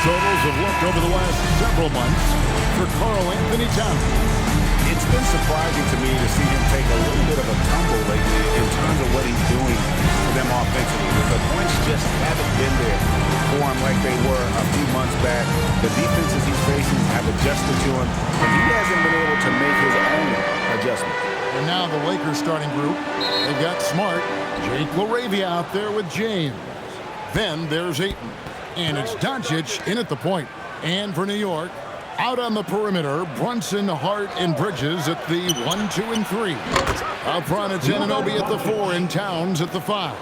totals have looked over the last several months for Karl-Anthony Towns? It's been surprising to me to see him take a little bit of a tumble lately in terms of what he's doing for them offensively. The points just haven't been there for him like they were a few months back. The defenses he's facing have adjusted to him, and he hasn't been able to make his own adjustment. And now the Lakers starting group. They've got Smart, Jake LaRavia out there with James. Then there's Ayton. And it's Doncic in at the point. And for New York, out on the perimeter, Brunson, Hart, and Bridges at the 1, 2, and 3. Up front, it's Anunoby at the 4 and Towns at the 5.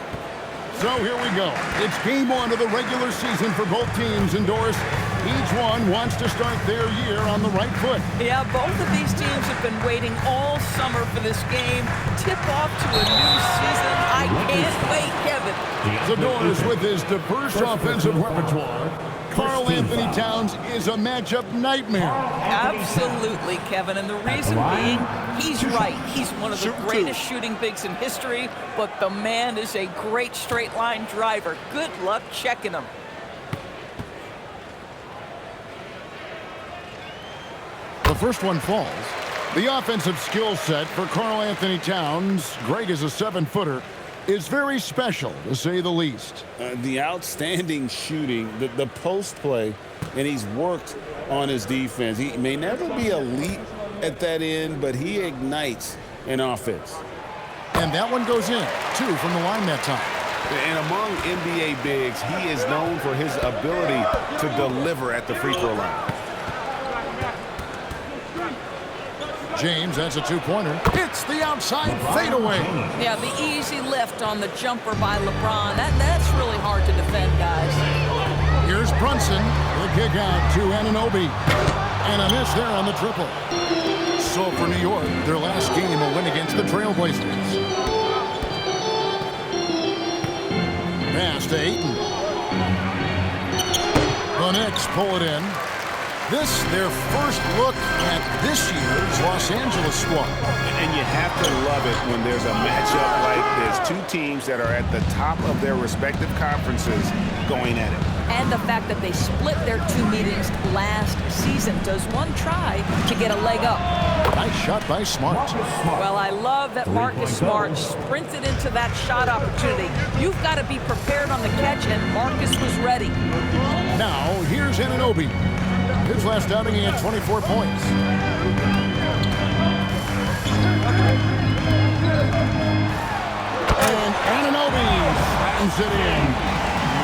So here we go. It's game 1 of the regular season for both teams. And Doris, each one wants to start their year on the right foot. Yeah, both of these teams have been waiting all summer for this game. Tip off to a new season. I can't wait, Kevin. So Doris, with his diverse offensive repertoire, Karl-Anthony Towns is a matchup nightmare. Absolutely, Kevin. And the reason being, he's right. He's one of the greatest shooting bigs in history, but the man is a great straight-line driver. Good luck checking him. The first one falls. The offensive skill set for Karl-Anthony Towns, great as a 7-footer, is very special, to say the least. The outstanding shooting, the post play, and he's worked on his defense. He may never be elite at that end, but he ignites an offense. And that one goes in, 2 from the line that time. And among NBA bigs, he is known for his ability to deliver at the free throw line. James, that's a 2-pointer. Hits the outside fadeaway. Yeah, the easy lift on the jumper by LeBron. That's really hard to defend, guys. Here's Brunson. The kick out to Anunoby. And a miss there on the triple. So for New York, their last game will win against the Trailblazers. Pass to Ayton. The Knicks pull it in. This, their first look at this year's Los Angeles squad. And you have to love it when there's a matchup like this. Two teams that are at the top of their respective conferences going at it. And the fact that they split their 2 meetings last season. Does one try to get a leg up? Nice shot by Smart. Well, I love that Marcus Smart sprinted into that shot opportunity. You've got to be prepared on the catch, and Marcus was ready. Now, here's Anunoby. His last outing, he had 24 points. And Anunoby flattens it in.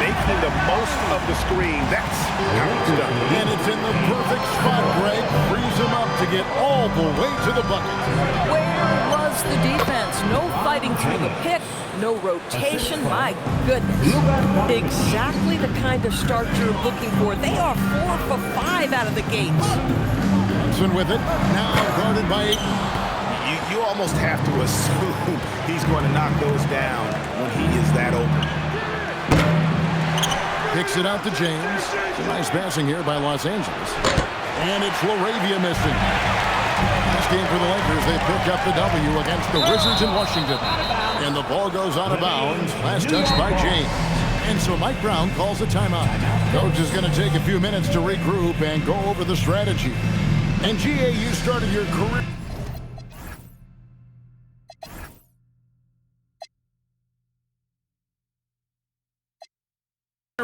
Making the most of the screen. That's how it's done. And it's in the perfect spot, Greg. Frees him up to get all the way to the bucket. Where was the defense? No fighting through the pick. No rotation. My goodness. Exactly the kind of start you're looking for. They are 4 for 5 out of the gates. Brunson with it. Now guarded by Ayton. You almost have to assume he's going to knock those down when he is that open. Kicks it out to James. Some nice passing here by Los Angeles. And it's LaRavia missing. Last game for the Lakers, they picked up the W against the Wizards in Washington. And the ball goes out of bounds. Last touch by James. And so Mike Brown calls a timeout. Coach is going to take a few minutes to regroup and go over the strategy. And GA, you started your career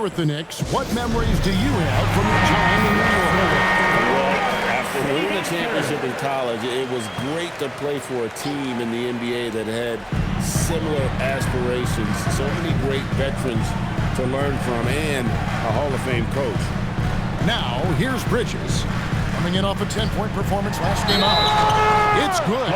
with the Knicks. What memories do you have from your time in New York? Well, after winning the championship in college, it was great to play for a team in the NBA that had similar aspirations. So many great veterans to learn from and a Hall of Fame coach. Now, here's Bridges. Coming in off a 10-point performance last game out. It's good.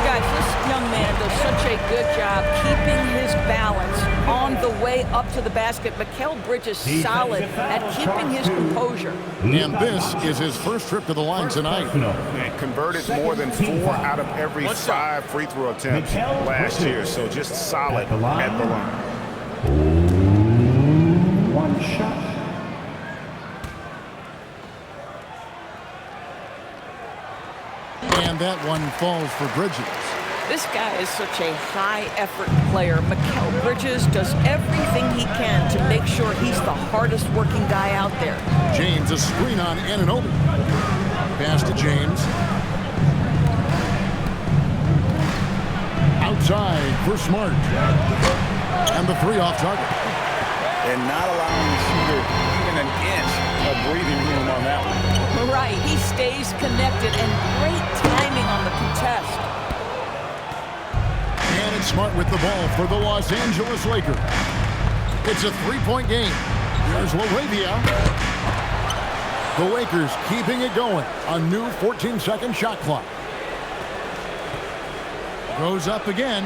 Guys, this young man does such a good job keeping his balance on the way up to the basket. Mikal Bridges solid at keeping his composure. And this is his first trip to the line tonight. And converted more than 4 out of every 5 free throw attempts last year. So just solid at the line. One shot. And that one falls for Bridges. This guy is such a high-effort player. Mikal Bridges does everything he can to make sure he's the hardest-working guy out there. James, a screen on Anunoby. Pass to James. Outside for Smart. And the three off target. And not allowing the shooter even an inch of breathing room on that one. Right, he stays connected, and great timing on the contest. And it's Smart with the ball for the Los Angeles Lakers. It's a three-point game. Here's LaRavia. The Lakers keeping it going. A new 14-second shot clock. Goes up again.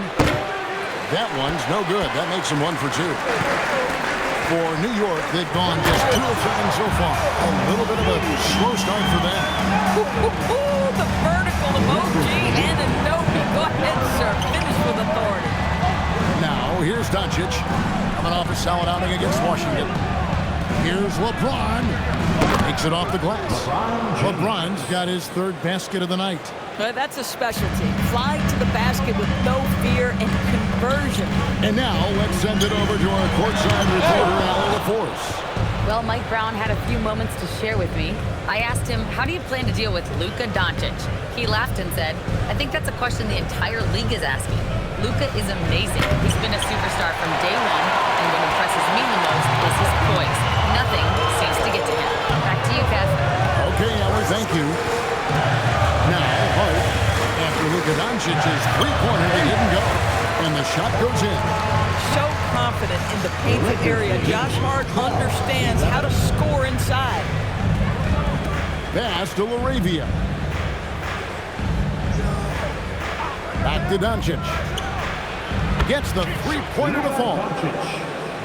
That one's no good. That makes him 1 for 2. For New York, they've gone just 2 of 7 so far. A little bit of a slow start for them. The vertical emoji and a note. Go ahead, sir. Finish with authority. Now, here's Doncic. Coming off a solid outing against Washington. Here's LeBron. Takes it off the glass. LeBron's got his 3rd basket of the night. That's a specialty. Fly to the basket with no fear and conversion. And now, let's send it over to our courtside reporter, Allie LaForce. Well, Mike Brown had a few moments to share with me. I asked him, how do you plan to deal with Luka Doncic? He laughed and said, I think that's a question the entire league is asking. Luka is amazing. He's been a superstar from day one, and what impresses me the most is his poise. Nothing seems to get to him. Back to you, Kev. Okay, Allie, thank you. Now, Hart, after Luka Doncic's three-pointer, it didn't go, and the shot goes in. So confident in the painted area. Josh Hart understands how to score inside. Pass to LaRavia. Back to Doncic. Gets the three-pointer to fall.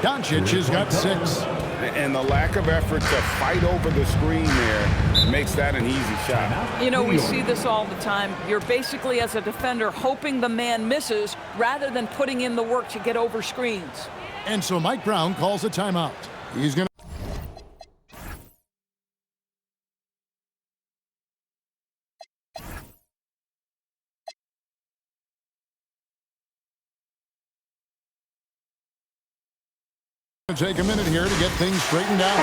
Doncic has got 6. And the lack of effort to fight over the screen there makes that an easy shot. You know, we see this all the time. You're basically, as a defender, hoping the man misses rather than putting in the work to get over screens. And so Mike Brown calls a timeout. He's going to... take a minute here to get things straightened out.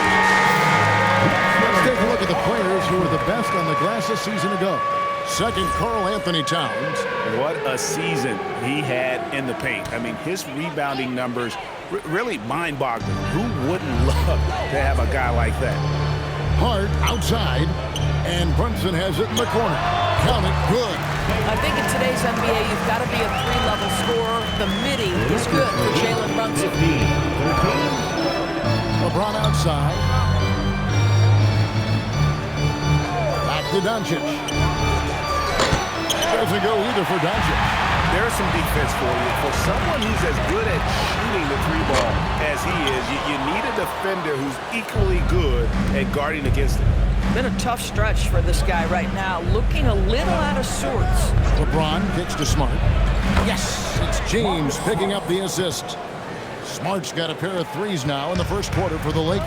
Let's take a look at the players who were the best on the glass a season ago. Second, Karl Anthony Towns. What a season he had in the paint. I mean, his rebounding numbers really mind-boggling. Who wouldn't love to have a guy like that? Hart outside, and Brunson has it in the corner. Count it, good. I think in today's NBA, you've got to be a 3-level scorer. The midi is good for Jalen Brunson. LeBron outside. Back to Doncic. Doesn't go either for Doncic. There's some defense for you. For someone who's as good at shooting the 3-ball as he is, you need a defender who's equally good at guarding against it. Been a tough stretch for this guy right now, looking a little out of sorts. LeBron kicks to Smart. Yes, it's James picking up the assist. Smart's got a pair of threes now in the first quarter for the Lakers.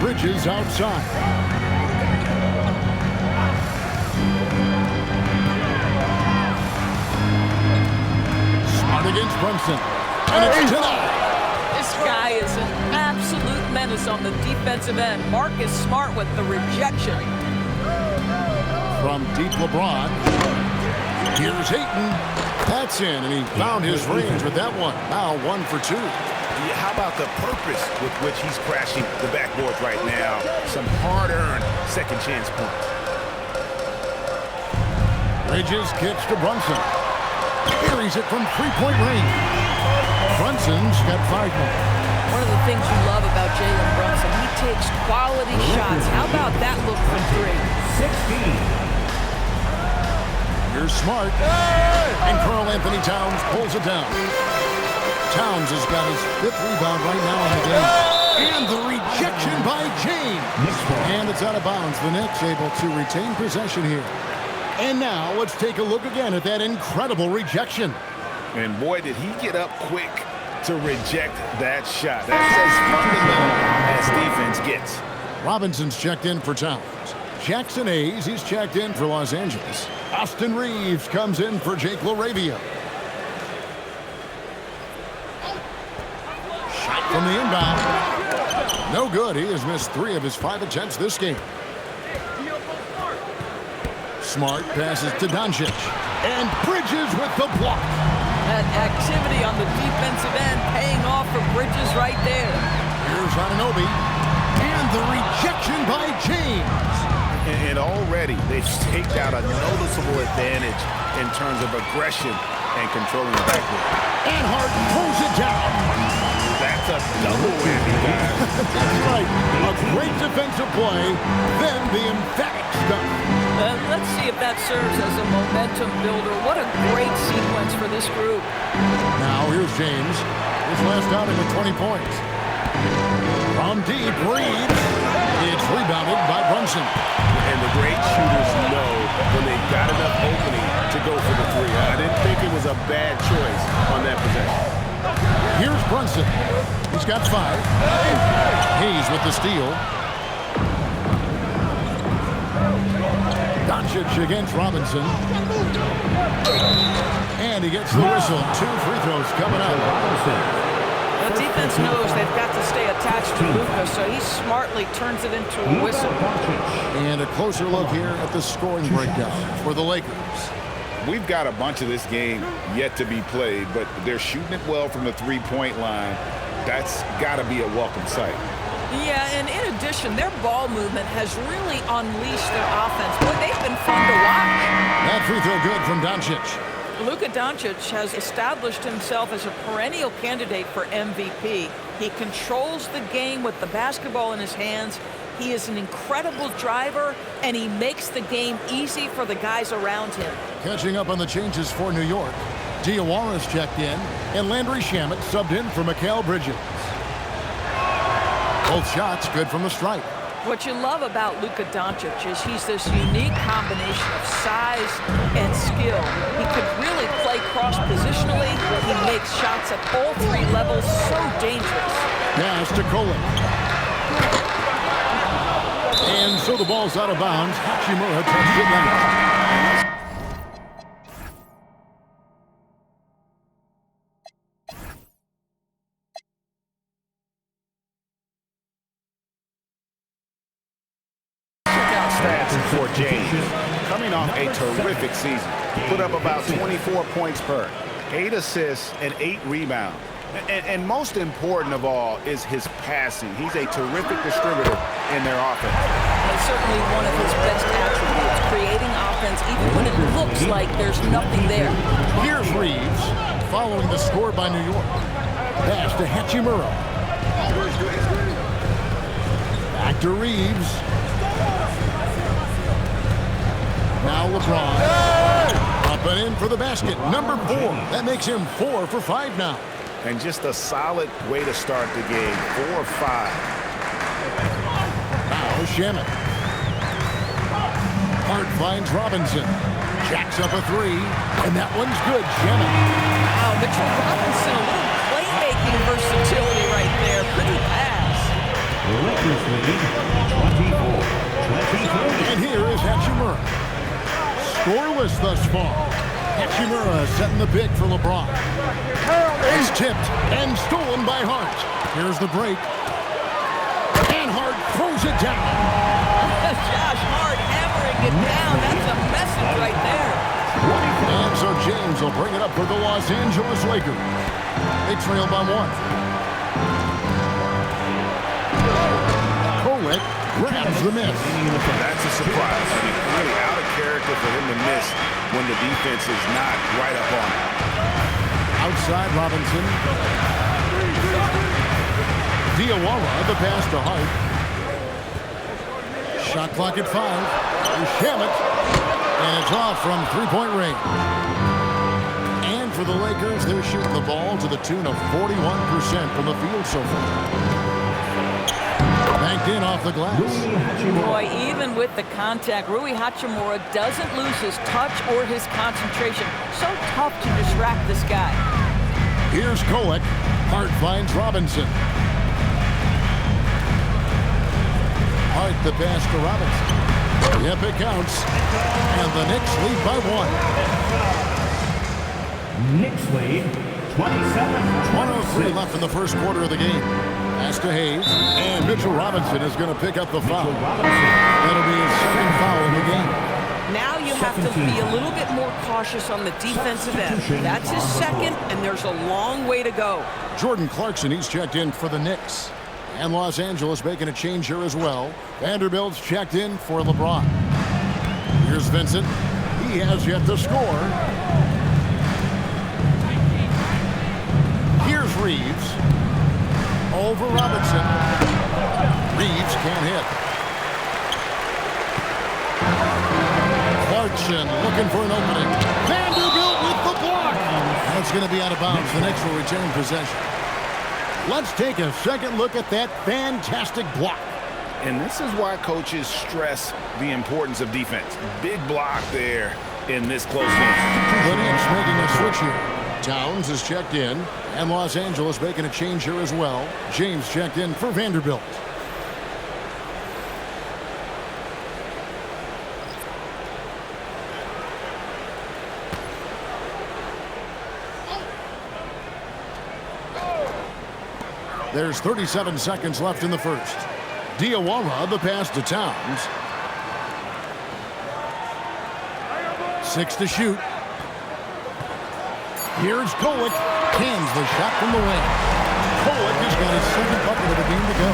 Bridges outside. Smart against Brunson. And it's tonight. This guy is an absolute menace on the defensive end. Marcus Smart with the rejection. From deep LeBron. Here's Ayton. That's in, and he found his range with that one. Now 1 for 2. Yeah, how about the purpose with which he's crashing the backboard right now? Some hard-earned second chance points. Bridges kicks to Brunson. Carries it from three-point range. Brunson's got 5 more. One of the things you love about Jalen Brunson, he takes quality shots. How about that look from 3? 16. Here's Smart. And Karl Anthony Towns pulls it down. Towns has got his 5th rebound right now in the game. And the rejection by James. And it's out of bounds. The Knicks able to retain possession here. And now let's take a look again at that incredible rejection. And boy, did he get up quick to reject that shot. That's as fundamental as defense gets. Robinson's checked in for Towns. Jackson Hayes, he's checked in for Los Angeles. Austin Reeves comes in for Jake LaRavia. Shot from the inbound. No good. He has missed 3 of his 5 attempts this game. Smart passes to Doncic. And Bridges with the block. That activity on the defensive end paying off for Bridges right there. Here's Anunoby. And the rejection by James. And already they've staked out a noticeable advantage in terms of aggression and controlling the backcourt. And Harden pulls it down. That's a double whammy, guys. That's right. A great defensive play, then the emphatic stuff. Let's see if that serves as a momentum builder. What a great sequence for this group. Now here's James. His last outing with 20 points. From deep, Reeves. It's rebounded by Brunson. And the great shooters know when they've got enough opening to go for the 3. I didn't think it was a bad choice on that possession. Here's Brunson. He's got 5. Hayes with the steal. Doncic against Robinson. And he gets the whistle. 2 free throws coming up. The defense knows they've got to stay attached to Luka, so he smartly turns it into a whistle. And a closer look here at the scoring breakdown for the Lakers. We've got a bunch of this game yet to be played, but they're shooting it well from the 3-point line. That's got to be a welcome sight. Yeah, and in addition, their ball movement has really unleashed their offense. Boy, they've been fun to watch. That free throw good from Doncic. Luka Doncic has established himself as a perennial candidate for MVP. He controls the game with the basketball in his hands. He is an incredible driver, and he makes the game easy for the guys around him. Catching up on the changes for New York. Diawara's checked in, and Landry Shamet subbed in for Mikal Bridges. Both shots good from the stripe. What you love about Luka Doncic is he's this unique combination of size and skill. He could really play cross-positionally. He makes shots at all 3 levels, so dangerous. Pass to Kolek. And so the ball's out of bounds. Hachimura touched it left. For James, coming off a terrific season, put up about 24 points per, 8 assists and 8 rebounds. And most important of all is his passing. He's a terrific distributor in their offense. That's certainly one of his best attributes, creating offense even when it looks like there's nothing there. Here's Reeves, following the score by New York. Pass to Hachimura. Back to Reeves. Now LeBron. Up and in for the basket. Number 4. That makes him 4 for 5 now. And just a solid way to start the game. 4 or 5. Now Shamet. Hart finds Robinson. Jacks up a 3. And that one's good. Shamet. Wow, Mitchell Robinson, a little playmaking versatility right there. Pretty pass. And here is Hachimura. Scoreless thus far. Hachimura setting the pick for LeBron. It's tipped and stolen by Hart. Here's the break. And Hart throws it down. Josh Hart hammering it down. That's a message right there. And so James will bring it up for the Los Angeles Lakers. They trail by 1. Kolek grabs the miss. That's a surprise. I mean, really out of character for him to miss when the defense is not right up on him. Outside Robinson. Diawara, the pass to Hart. Shot clock at 5. There's Shamet. And it's off from 3-point range. And for the Lakers, they're shooting the ball to the tune of 41% from the field so far. Banked in off the glass. Boy, even with the contact, Rui Hachimura doesn't lose his touch or his concentration. So tough to distract this guy. Here's Kolek. Hart finds Robinson. Hart the pass to Robinson. Yep, it counts. And the Knicks lead by 1. Knicks lead 27. 1:03 left in the first quarter of the game. Pass to Hayes. And Mitchell Robinson is going to pick up the foul. That'll be his second foul in the game. Now you have to be a little bit more cautious on the defensive end. That's his second, and there's a long way to go. Jordan Clarkson, he's checked in for the Knicks. And Los Angeles making a change here as well. Vanderbilt's checked in for LeBron. Here's Vincent. He has yet to score. Here's Reeves. Over Robinson. Reeves can't hit. Clarkson looking for an opening. Vanderbilt with the block. That's going to be out of bounds. The Knicks will retain possession. Let's take a second look at that fantastic block. And this is why coaches stress the importance of defense. Big block there in this close game. The Knicks making a switch here. Towns is checked in, and Los Angeles making a change here as well. James checked in for Vanderbilt. There's 37 seconds left in the first. Diawara, the pass to Towns. 6 to shoot. Here's Kolek. Cans the shot from the wing. Kolek has got his second bucket of the game to go.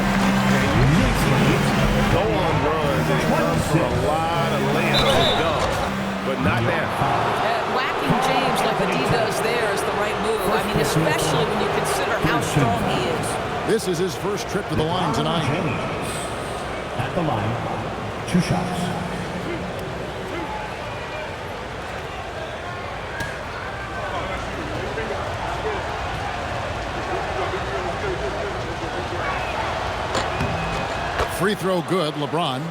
Go on runs, and it comes for a lot of layups and dunks, but not now. Whacking James like the D does there is the right move. I mean, especially when you consider how strong he is. This is his first trip to the line tonight. At the line, 2 shots. Free throw good, LeBron.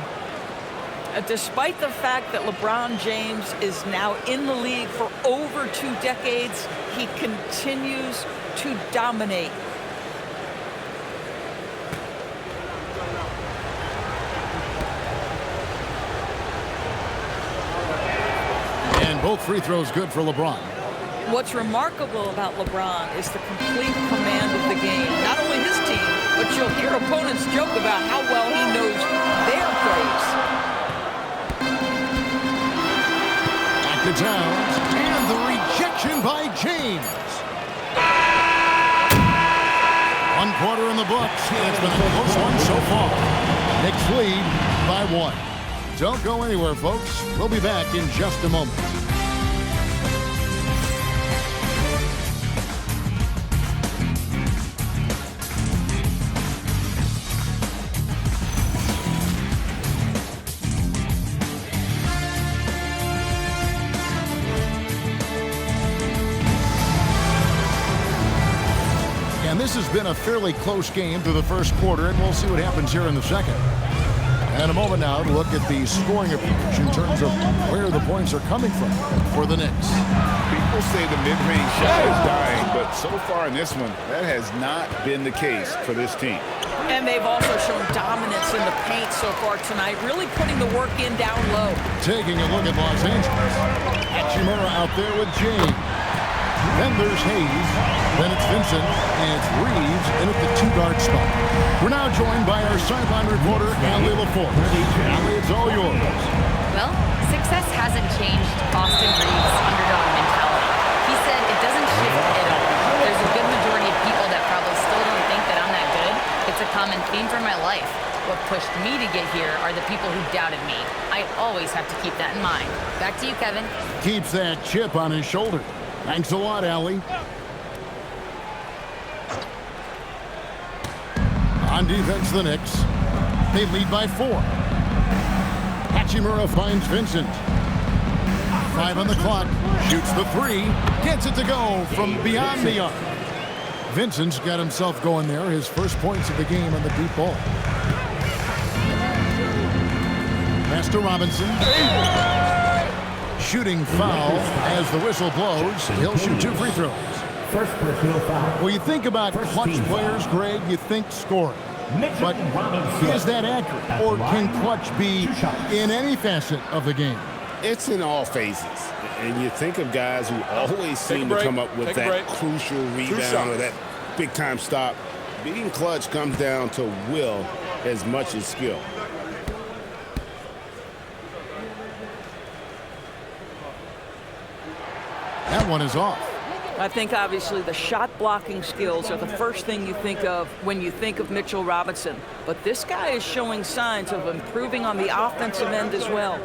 Despite the fact that LeBron James is now in the league for over 2 decades, he continues to dominate. And both free throws good for LeBron. What's remarkable about LeBron is the complete command of the game. Not only his team, but you'll hear opponents joke about how well he knows their plays. Back to Towns, and the rejection by James. 1 quarter in the books. It's been a close one so far. Knicks lead by 1. Don't go anywhere, folks. We'll be back in just a moment. And this has been a fairly close game through the first quarter, and we'll see what happens here in the second. And a moment now to look at the scoring approach in terms of where the points are coming from for the Knicks. People say the mid-range shot is dying, but so far in this one, that has not been the case for this team. And they've also shown dominance in the paint so far tonight, really putting the work in down low. Taking a look at Los Angeles. Hachimura out there with James. Then there's Hayes. Then it's Vincent. And it's Reeves in at the 2-guard spot. We're now joined by our sideline reporter, Allie LaForce. Allie, it's all yours. Well, success hasn't changed Austin Reeves' underdog mentality. He said it doesn't shift at all. There's a good majority of people that probably still don't think that I'm that good. It's a common theme for my life. What pushed me to get here are the people who doubted me. I always have to keep that in mind. Back to you, Kevin. Keeps that chip on his shoulder. Thanks a lot, Allie. On defense, the Knicks. They lead by 4. Hachimura finds Vincent. 5 on the clock. Shoots the 3. Gets it to go from beyond the arc. Vincent's got himself going there. His first points of the game on the deep ball. Pass to Robinson. Shooting foul as the whistle blows. He'll shoot 2 free throws. First personal foul. Well, you think about clutch players, Greg, you think scoring. But is that accurate, or can clutch be in any facet of the game? It's in all phases. And you think of guys who always seem to come up with that crucial rebound or that big-time stop. Being clutch comes down to will as much as skill. That one is off. I think obviously the shot blocking skills are the first thing you think of when you think of Mitchell Robinson. But this guy is showing signs of improving on the offensive end as well.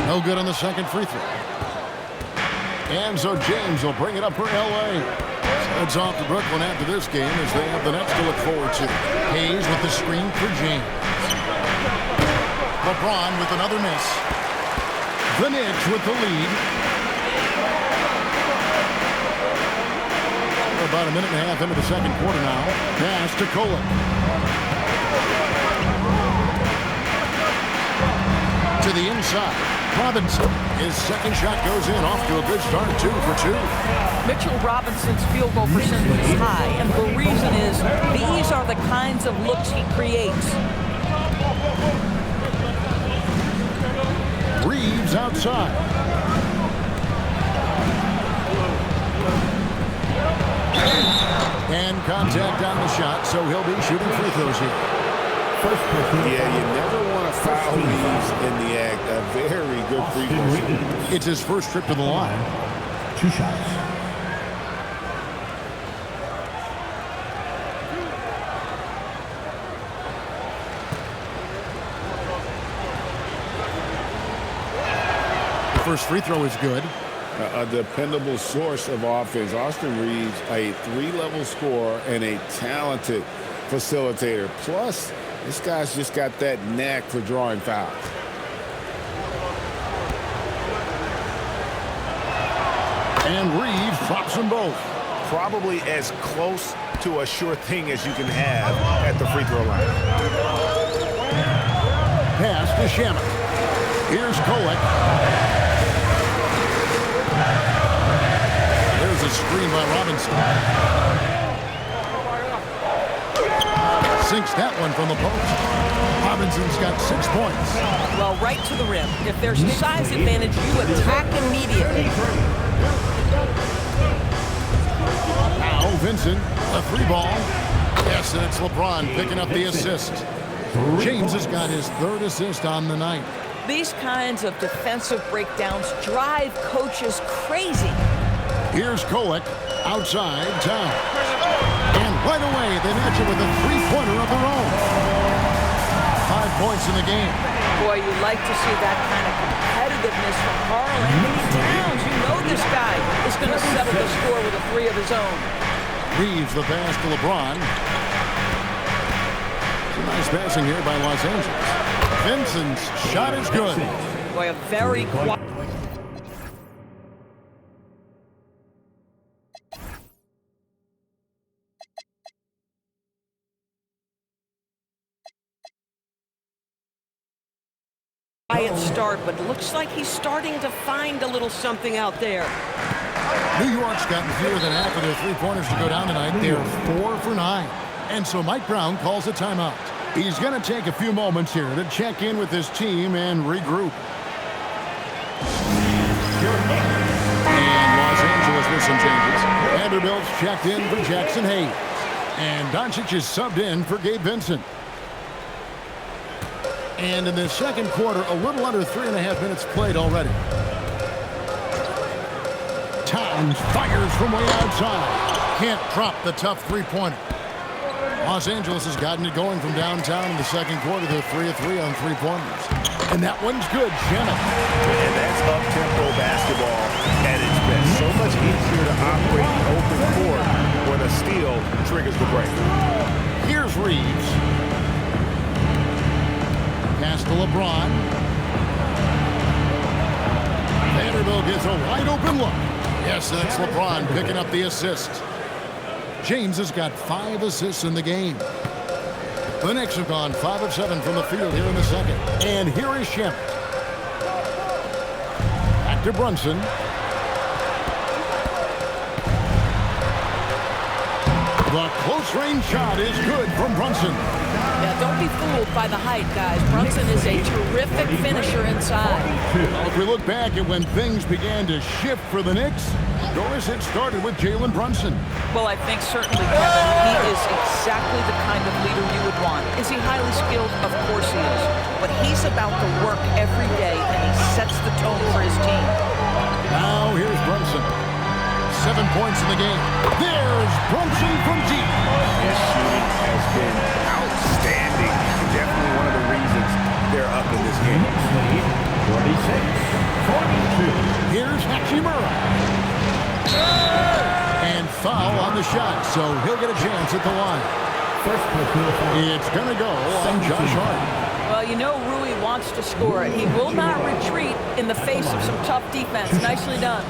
No good on the second free throw. And so James will bring it up for L.A. Heads off to Brooklyn after this game as they have the Nets to look forward to. Hayes with the screen for James. LeBron with another miss. The Knicks with the lead. We're about a minute and a half into the second quarter now. Pass to Kolek. To the inside. Robinson, his second shot goes in, off to a good start, 2 for 2. Mitchell Robinson's field goal percentage is high, and the reason is these are the kinds of looks he creates. Reeves outside. And contact on the shot, so he'll be shooting free throws here. Yeah, you never want to foul Reeves in the act. A very good free throw. It's his first trip to the line. 2 shots. The first free throw is good. A dependable source of offense. Austin Reeves, a 3-level scorer and a talented facilitator. Plus, this guy's just got that knack for drawing fouls. And Reeves drops them both. Probably as close to a sure thing as you can have at the free throw line. Pass to Shamet. Here's Kolek. There's a screen by Robinson. Sinks that one from the post. Robinson's got 6 points. Well, right to the rim. If there's a size advantage, you attack immediately. Now Vincent, a 3-ball. Yes, and it's LeBron picking up the assist. James has got his 3rd assist on the night. These kinds of defensive breakdowns drive coaches crazy. Here's Kolek outside town. And right away, they match it with a 3-pointer of their own. 5 points in the game. Boy, you like to see that kind of competitiveness from Karl Anthony Towns. You know this guy is going to settle the score with a 3 of his own. Reeves the pass to LeBron. Some nice passing here by Los Angeles. Vincent's shot is good. Boy, a very quiet. Start, but looks like he's starting to find a little something out there. New York's gotten fewer than half of their 3-pointers to go down tonight. They're 4 for 9. And so Mike Brown calls a timeout. He's going to take a few moments here to check in with his team and regroup. And Los Angeles with some changes. Vanderbilt's checked in for Jackson Hayes. And Doncic is subbed in for Gabe Vincent. And in the second quarter, a little under 3.5 minutes played already. Towns fires from way outside. Can't drop the tough 3-pointer. Los Angeles has gotten it going from downtown in the second quarter. They're 3 of 3 on 3-pointers. And that one's good, Shannon. And that's up-tempo basketball at its best. So much easier to operate the open court when a steal triggers the break. Here's Reeves. Pass to LeBron. Vanderbilt gets a wide-open look. Yes, that's LeBron picking up the assist. James has got 5 assists in the game. The Knicks have gone 5 of 7 from the field here in the second. And here is Shamet. Back to Brunson. The close-range shot is good from Brunson. Yeah, don't be fooled by the height, guys. Brunson is a terrific finisher inside. Well, if we look back at when things began to shift for the Knicks, Doris, it started with Jalen Brunson. Well, I think certainly, Kevin, he is exactly the kind of leader you would want. Is he highly skilled? Of course he is. But he's about the work every day, and he sets the tone for his team. Now here's Brunson. 7 points in the game. There's Brunson from deep. His shooting has been outstanding. Definitely one of the reasons they're up in this game. 46-42. Here's Hachimura. And foul on the shot, so he'll get a chance at the line. It's going to go on Josh Hart. Well, you know Rui wants to score it. He will not retreat in the face of some tough defense. Nicely done.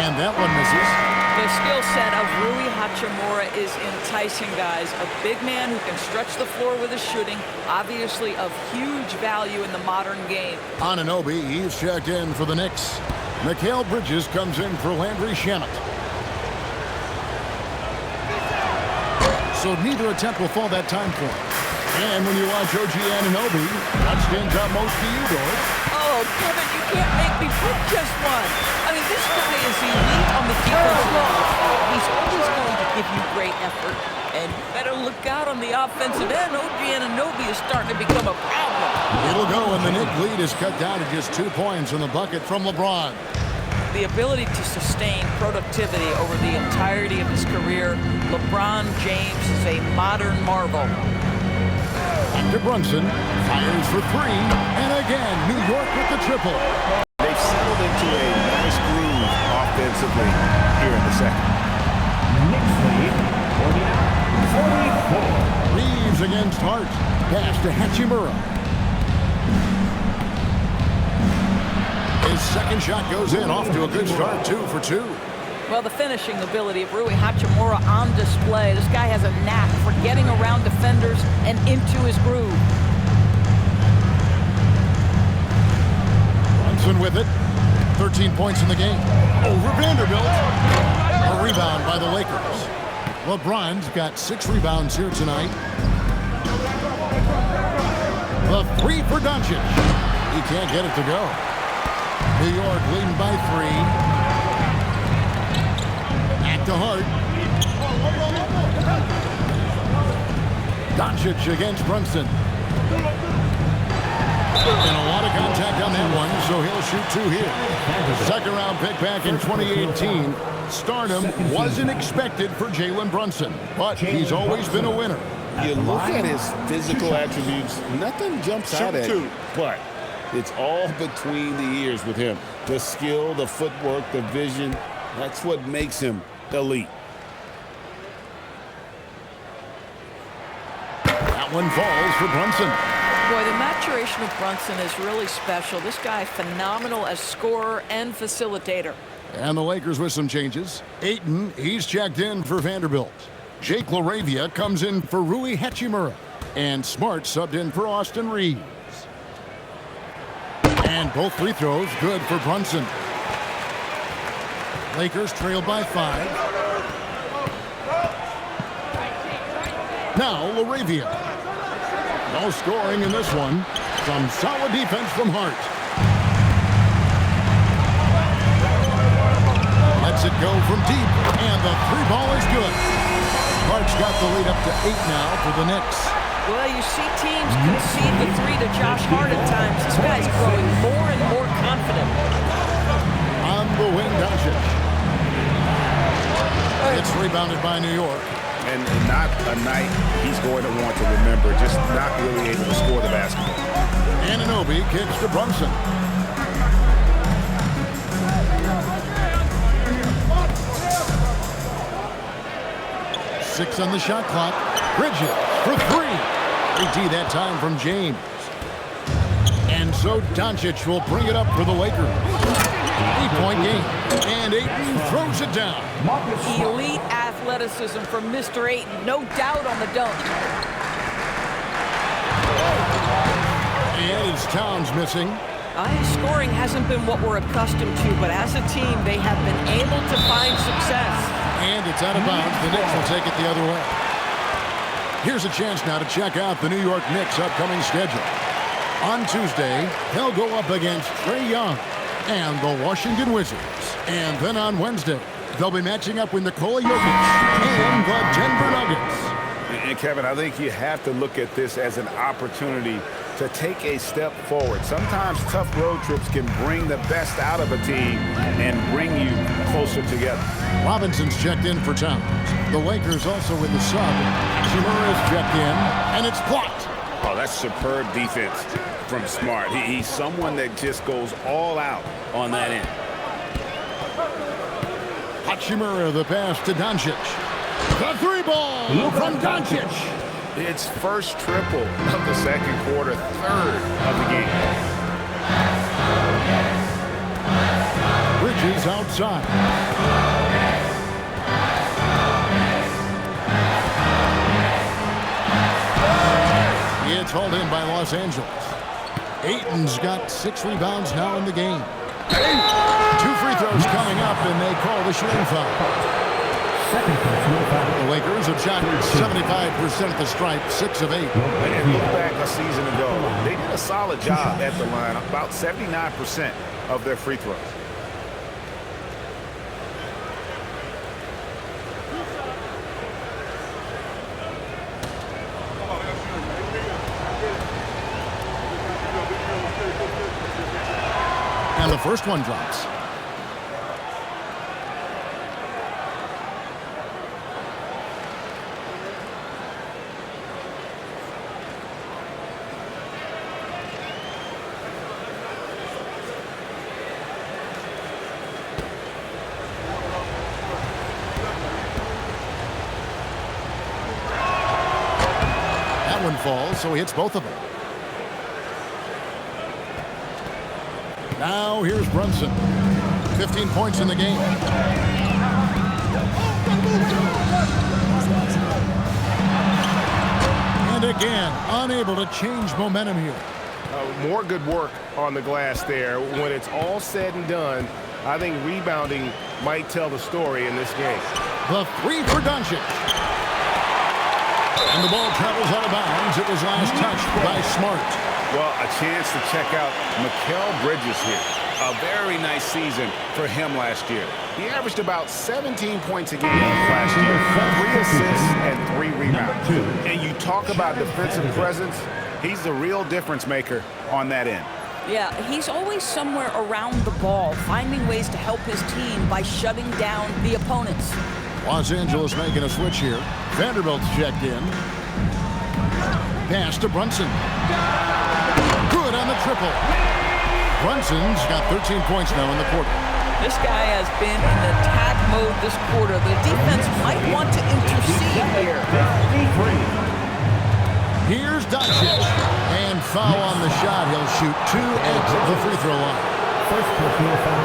And that one misses. The skill set of Rui Hachimura is enticing, guys. A big man who can stretch the floor with his shooting, obviously of huge value in the modern game. Anunoby, he's checked in for the Knicks. Mikal Bridges comes in for Landry Shamet. So neither attempt will fall that time for him. And when you watch OG Anunoby, what stands out most to you, Doris? Oh, Kevin, you can't make me pick just one. I mean, this guy is elite on the defensive end. He's always going to give you great effort. And you better look out on the offensive end. OG Anunoby is starting to become a problem. It'll go, and the Knicks lead is cut down to just 2 points in the bucket from LeBron. The ability to sustain productivity over the entirety of his career, LeBron James is a modern marvel. Back to Brunson, fires for 3, and again, New York with the triple. They've settled into a nice groove offensively here in the second. Knicks lead 49-44. Reeves against Hart. Pass to Hachimura. His second shot goes in, off to a good start, 2 for 2. Well, the finishing ability of Rui Hachimura on display. This guy has a knack for getting around defenders and into his groove. Brunson with it. 13 points in the game. Over Vanderbilt. A rebound by the Lakers. LeBron's got 6 rebounds here tonight. The 3 for Doncic. He can't get it to go. New York leading by 3. Back to Hart. Doncic against Brunson. And a lot of contact on that one, so he'll shoot 2 here. Second round pick back in 2018. Stardom wasn't expected for Jalen Brunson, but he's always been a winner. You look at his physical attributes, nothing jumps out at you, but it's all between the ears with him. The skill, the footwork, the vision, that's what makes him elite. That one falls for Brunson. Boy, the maturation of Brunson is really special. This guy, phenomenal as scorer and facilitator. And the Lakers with some changes. Ayton, he's checked in for Vanderbilt. Jake LaRavia comes in for Rui Hachimura. And Smart subbed in for Austin Reeves. And both free throws good for Brunson. Lakers trailed by 5. Now LaRavia. No scoring in this one. Some solid defense from Hart. Lets it go from deep, and the 3 ball is good. Hart's got the lead up to 8 now for the Knicks. Well, you see teams concede the 3 to Josh Hart at times. This guy's growing more and more confident. On the wing, Doncic. It's rebounded by New York. And not a night he's going to want to remember, just not really able to score the basketball. Anunoby kicks to Brunson. Six on the shot clock. Bridges for 3. AD that time from James. And So Doncic will bring it up for the Lakers. 8-point game. And Ayton throws it down. Elite athleticism from Mr. Ayton. No doubt on the dunk. And it's Towns missing. Scoring hasn't been what we're accustomed to, but as a team, they have been able to find success. And it's out of bounds. The Knicks will take it the other way. Here's a chance now to check out the New York Knicks' upcoming schedule. On Tuesday, they'll go up against Trae Young and the Washington Wizards. And then on Wednesday, they'll be matching up with Nikola Jokic and the Denver Nuggets. And Kevin, I think you have to look at this as an opportunity to take a step forward. Sometimes tough road trips can bring the best out of a team and bring you closer together. Robinson's checked in for Towns. The Lakers also with the sub. Shimura's checked in, and it's blocked. Oh, that's superb defense from Smart. He's someone that just goes all out on that end. Hachimura, the pass to Doncic. The three ball from Doncic. It's first triple of the second quarter, third of the game. Bridges outside. It's hauled in by Los Angeles. Ayton's got 6 rebounds now in the game. 2 free throws coming up, and they call the shooting foul. The Lakers have shot 75% at the stripe, 6 of 8. And look back a season ago, they did a solid job at the line, about 79% of their free throws. And the first one drops. That one falls, so he hits both of them. Now here's Brunson. 15 points in the game. And again, unable to change momentum here. More good work on the glass there. When it's all said and done, I think rebounding might tell the story in this game. The three for Doncic. And the ball travels out of bounds. It was last touched by Smart. Well, a chance to check out Mikal Bridges here. A very nice season for him last year. He averaged about 17 points a game last year, 3 assists and 3 rebounds. And you talk about defensive presence, he's the real difference maker on that end. Yeah, he's always somewhere around the ball, finding ways to help his team by shutting down the opponents. Los Angeles making a switch here. Vanderbilt's checked in. Pass to Brunson. Good on the triple. Brunson's got 13 points now in the quarter. This guy has been in attack mode this quarter. The defense might want to intercede here. Here's Doncic. And foul on the shot. He'll shoot 2 at the free throw line.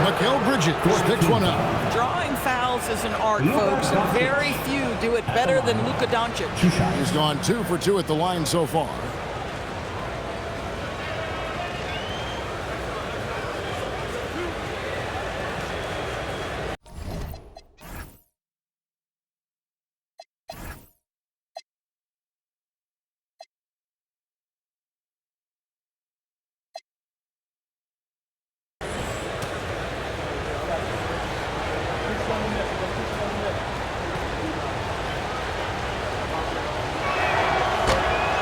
Mikal Bridges picks one up. Drawing fouls is an art, folks, and very few do it better than Luka Doncic. He's gone 2 for 2 at the line so far.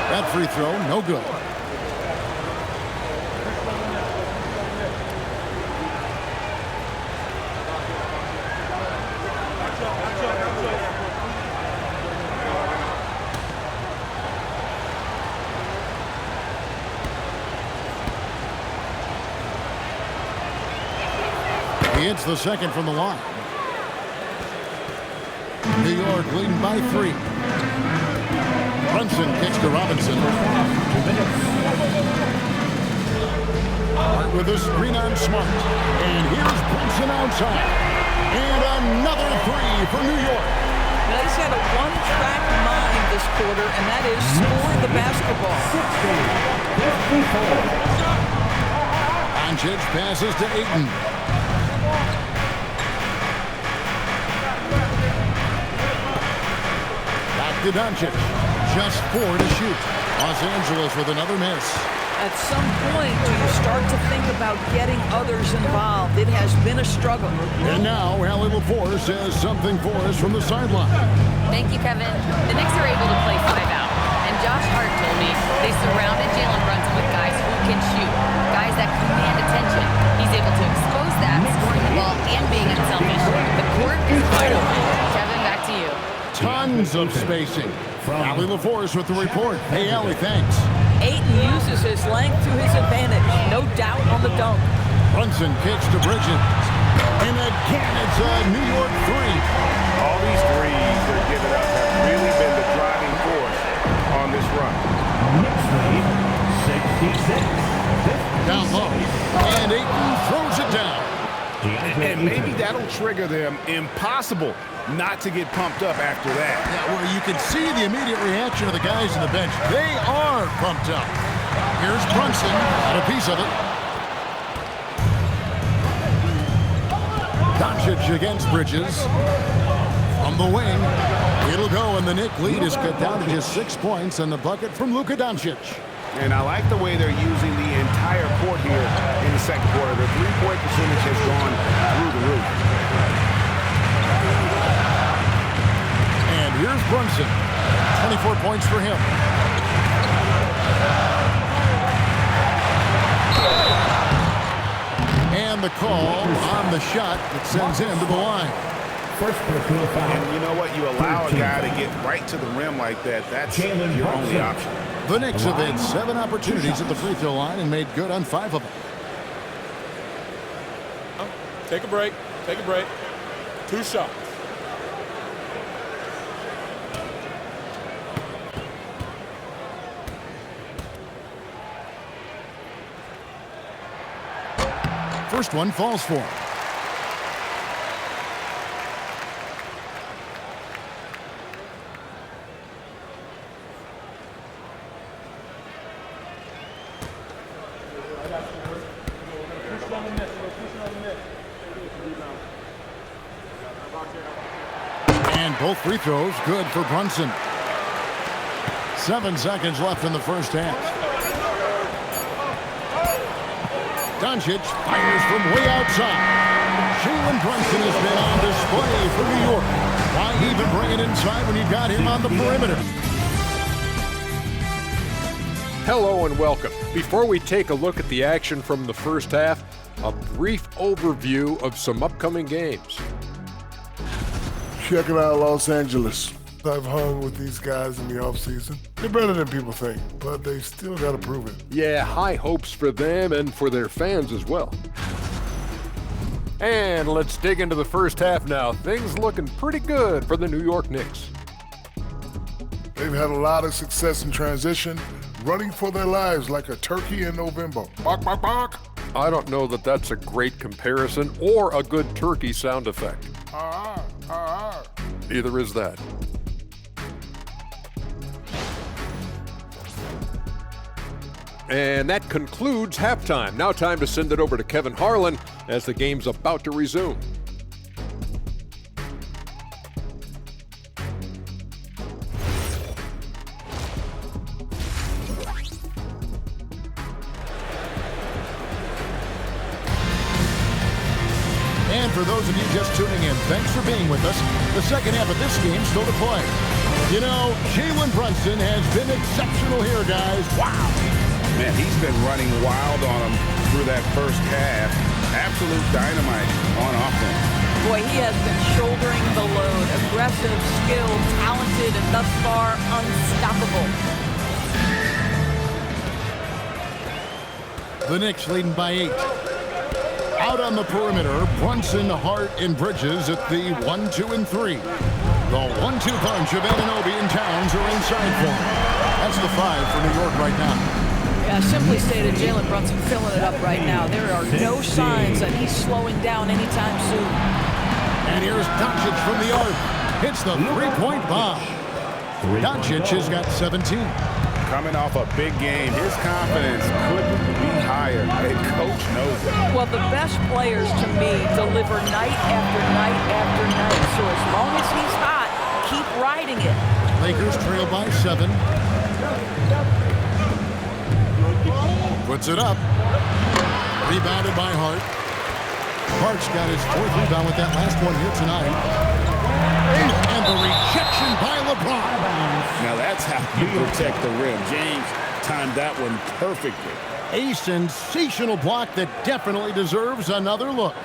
That free throw, no good. He hits the second from the line. New York leading by 3. Brunson kicks to Robinson. Smart with a screen on Smart. And here's Brunson outside. And another three for New York. Now, he's got a one-track mind this quarter, and that is scoring the basketball. Doncic passes to Ayton. Back to Doncic. Just 4 to shoot. Los Angeles with another miss. At some point, do you start to think about getting others involved? It has been a struggle. And now, Allie LaForce has something for us from the sideline. Thank you, Kevin. The Knicks are able to play 5 out. And Josh Hart told me they surrounded Jalen Brunson with guys who can shoot, guys that command attention. He's able to expose that, scoring the ball and being unselfish. The court is wide open. Kevin, back to you. Tons of spacing. Allie LaForce with the report. Hey, Allie, thanks. Ayton uses his length to his advantage. No doubt on the dunk. Brunson kicks to Bridges. And again, it's a New York three. All these threes they're giving up have really been the driving force on this run. Knicks lead, 66. Down low. And Ayton throws it down. And maybe that'll trigger them. Impossible not to get pumped up after that. Yeah, well, you can see the immediate reaction of the guys on the bench. They are pumped up. Here's Brunson, got a piece of it. Doncic against Bridges. From the wing, it'll go, and the Knicks lead is cut down to just 6 points, and the bucket from Luka Doncic. And I like the way they're using the entire court here in the second quarter. The three-point percentage has gone through the roof. And here's Brunson. 24 points for him. And the call on the shot that sends him to the line. First personal foul. And you know what? You allow a guy to get right to the rim like that. That's your only option. The Knicks have had 7 opportunities at the free throw line and made good on 5 of them. Take a break. Take a break. 2 shots. First one falls for him. And both free throws good for Brunson. 7 seconds left in the first half. Doncic fires from way outside. Jalen Brunson has been on display for New York. Why even bring it inside when you got him on the perimeter? Hello and welcome. Before we take a look at the action from the first half, a brief overview of some upcoming games. Check it out, Los Angeles. I've hung with these guys in the offseason. They're better than people think, but they still got to prove it. Yeah, high hopes for them and for their fans as well. And let's dig into the first half now. Things looking pretty good for the New York Knicks. They've had a lot of success in transition, running for their lives like a turkey in November. Bark, bark, bark. I don't know that that's a great comparison or a good turkey sound effect. Either is that. And that concludes halftime. Now time to send it over to Kevin Harlan as the game's about to resume. And for those of you just tuning in, thanks for being with us. The second half of this game still to play. You know, Jalen Brunson has been exceptional here, guys. Wow. Man, he's been running wild on them through that first half. Absolute dynamite on offense. Boy, he has been shouldering the load. Aggressive, skilled, talented, and thus far unstoppable. The Knicks leading by 8. Out on the perimeter, Brunson, Hart, and Bridges at the 1, 2, and 3. The 1-2 punch of Anunoby and Towns are inside for him. That's the 5 for New York right now. Yeah, simply stated, Jalen Brunson filling it up right now. There are no signs that he's slowing down anytime soon. And here's Doncic from the arc. Hits the three-point bomb. Doncic has got 17. Coming off a big game, his confidence couldn't be higher. And coach knows it. Well, the best players to me deliver night after night after night. So as long as he's hot, keep riding it. Lakers trail by 7. Puts it up. Rebounded by Hart. Hart's got his 4th rebound with that last one here tonight. And the rejection by LeBron. Now that's how you protect the rim. James timed that one perfectly. A sensational block that definitely deserves another look.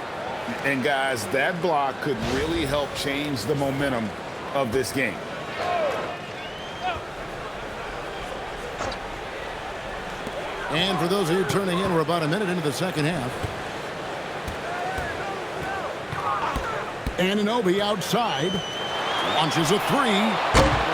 And guys, that block could really help change the momentum of this game. And for those of you turning in, we're about a minute into the second half. Anunoby outside. Launches a 3.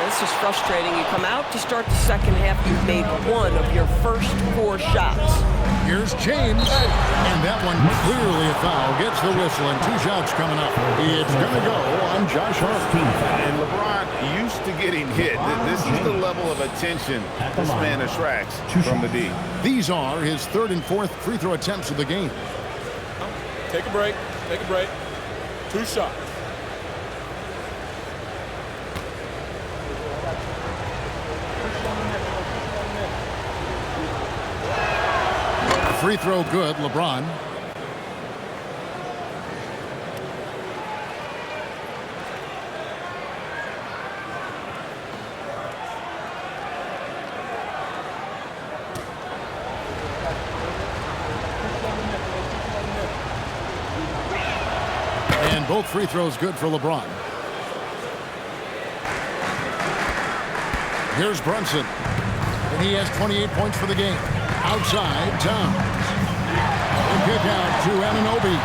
This is frustrating. You come out to start the second half, you've made one of your first 4 shots. Here's James. And that one clearly a foul. Gets the whistle and 2 shots coming up. It's going to go on Josh Hart. And LeBron used to getting hit. This is the level of attention this man attracts from the D. These are his 3rd and 4th free throw attempts of the game. Take a break. Take a break. 2 shots. Free throw good, LeBron. And both free throws good for LeBron. Here's Brunson. And he has 28 points for the game. Outside, Towns. The kick out to Anunoby.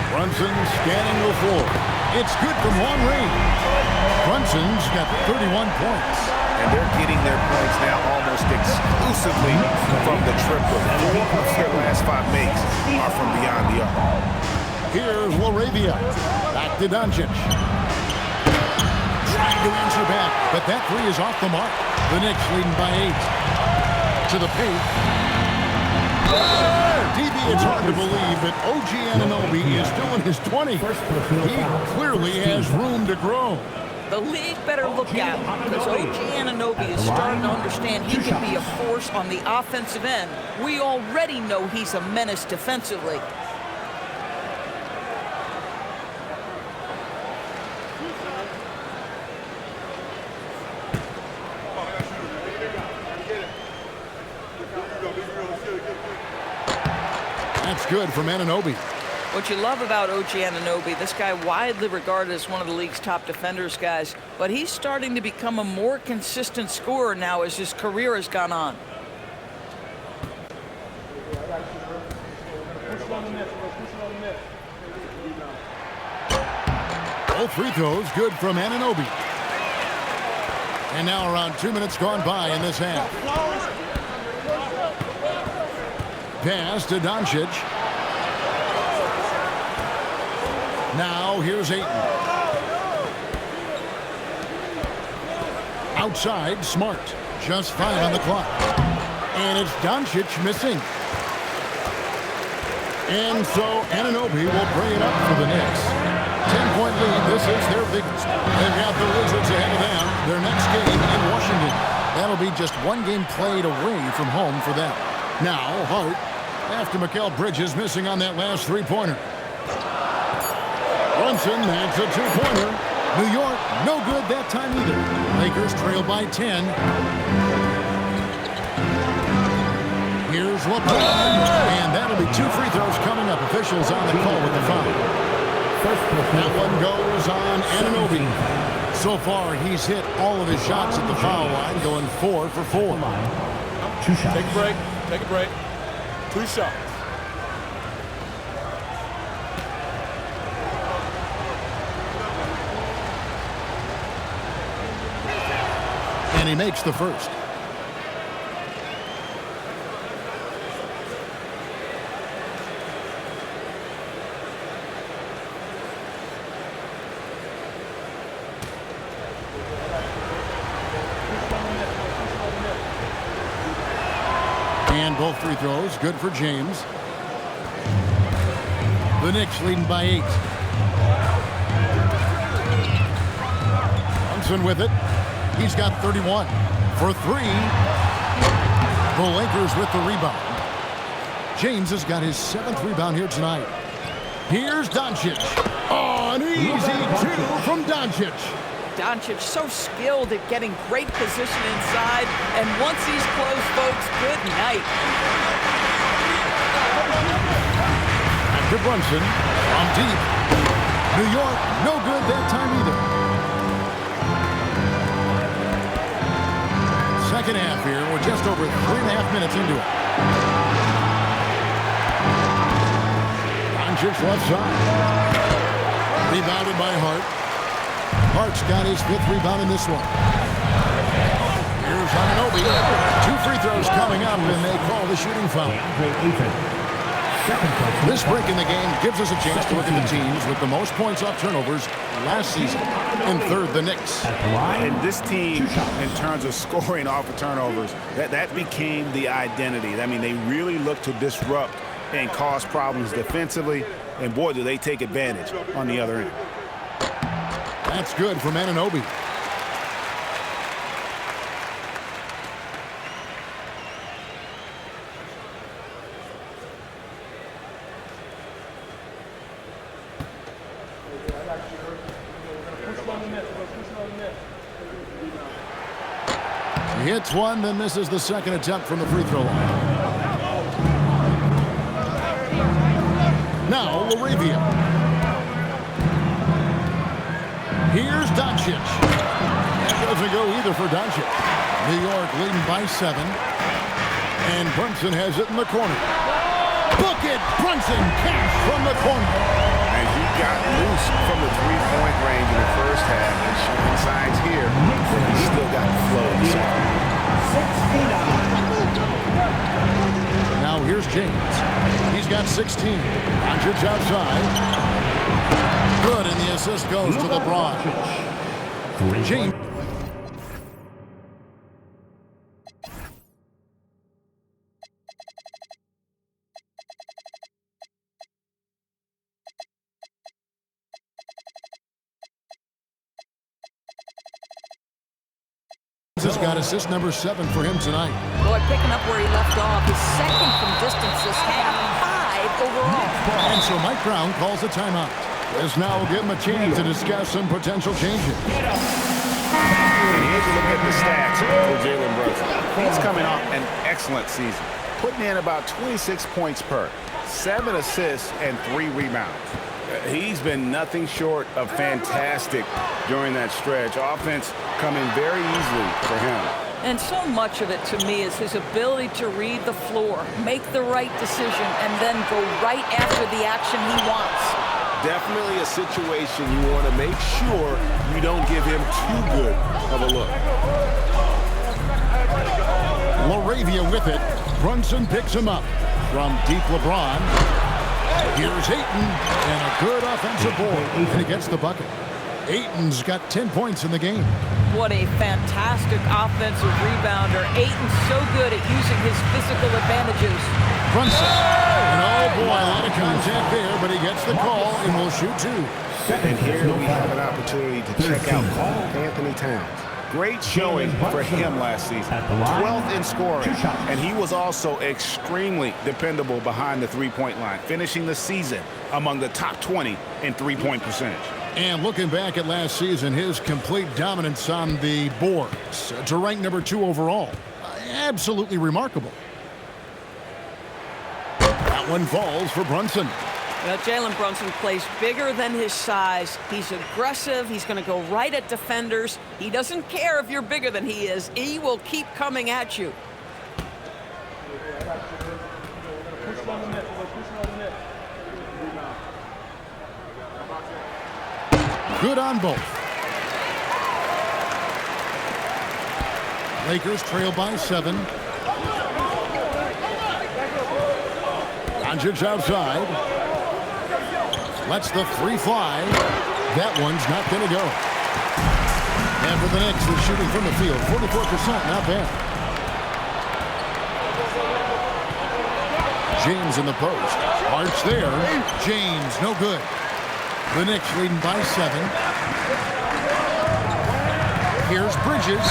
Brunson scanning the floor. It's good from long range. Brunson's got 31 points. And they're getting their points now almost exclusively from the triple. 4 of their last 5 makes are from beyond the arc. Here's Laravia. Back to Doncic. Trying to answer back, but that 3 is off the mark. The Knicks leading by 8. To the paint. DB, it's hard to believe that OG Anunoby is doing his 20. He clearly has room to grow. The league better look out because OG Anunoby is starting to understand he can be a force on the offensive end. We already know he's a menace defensively. That's good from Anunoby. What you love about OG Anunoby, this guy widely regarded as one of the league's top defenders, guys, but he's starting to become a more consistent scorer now as his career has gone on. Both free throws good from Anunoby. And now around 2 minutes gone by in this half. Pass to Doncic. Now here's Ayton. Outside, Smart. Just 5 on the clock. And it's Doncic missing. And so Anunoby will bring it up for the Knicks. 10-point lead. This is their biggest. They've got the Wizards ahead of them. Their next game in Washington. That'll be just 1 game played away from home for them. Now, Hart, after Mikal Bridges missing on that last 3-pointer. Brunson, that's a 2-pointer. New York, no good that time either. Lakers trail by 10. Here's LeBron. And that'll be 2 free throws coming up. Officials on the call with the foul. That one goes on Anunoby. So far, he's hit all of his shots at the foul line, going 4 for 4. 2 shots. Take a break. Take a break. 2 shots. And he makes the first. And both free throws good for James. The Knicks leading by 8. Brunson with it. He's got 31 for 3. The Lakers with the rebound. James has got his 7th rebound here tonight. Here's Doncic. Oh, an easy 2 from Doncic. Doncic so skilled at getting great position inside, and once he's close, folks, good night. After Brunson, from deep. New York, no good that time either. Second half here, we're just over 3.5 minutes into it. Doncic left side. Rebounded by Hart. Hart's got his 5th rebound in this one. Here's Anunoby. 2 free throws coming up, and they call the shooting foul. This break in the game gives us a chance to look at the teams with the most points off turnovers last season. In third, the Knicks. And this team, in terms of scoring off of turnovers, that became the identity. I mean, they really look to disrupt and cause problems defensively, and boy, do they take advantage on the other end. That's good from Anunoby. He hits one, then misses the second attempt from the free throw line. Now, Laravia. Here's Doncic. That doesn't go either for Doncic. New York leading by 7. And Brunson has it in the corner. Book it! Brunson cash from the corner. And he got loose from the three-point range in the first half. And showing signs here that he's still got the flow. Now here's James. He's got 16. Doncic outside. Good, and the assist goes to LeBron. James. Has got assist number 7 for him tonight. Boy, picking up where he left off. His second from distance this half, 5 overall. And so Mike Brown calls a timeout. This now will give him a chance to discuss some potential changes. And here's a look at the stats for Jalen Brunson. He's coming off an excellent season, putting in about 26 points per, 7 assists, and 3 rebounds. He's been nothing short of fantastic during that stretch. Offense coming very easily for him. And so much of it, to me, is his ability to read the floor, make the right decision, and then go right after the action he wants. Definitely a situation you want to make sure you don't give him too good of a look. Laravia with it. Brunson picks him up. From deep LeBron. Here's Ayton, and a good offensive board, and he gets the bucket. Ayton's got 10 points in the game. What a fantastic offensive rebounder. Ayton's so good at using his physical advantages. Brunson, and oh boy, a lot of contact there, but he gets the call and will shoot 2. And here we have an opportunity to check out Carl Anthony Towns. Great showing for him last season. 12th in scoring, and he was also extremely dependable behind the three-point line, finishing the season among the top 20 in three-point percentage. And looking back at last season, his complete dominance on the boards to rank number 2 overall. Absolutely remarkable. That one falls for Brunson. Well, Jalen Brunson plays bigger than his size. He's aggressive. He's going to go right at defenders. He doesn't care if you're bigger than he is. He will keep coming at you. Good on both. Lakers trail by 7. Doncic outside. Lets the three fly. That one's not going to go. And for the Knicks, they're shooting from the field. 44%, not bad. James in the post. Arch there. James, no good. The Knicks leading by 7. Here's Bridges.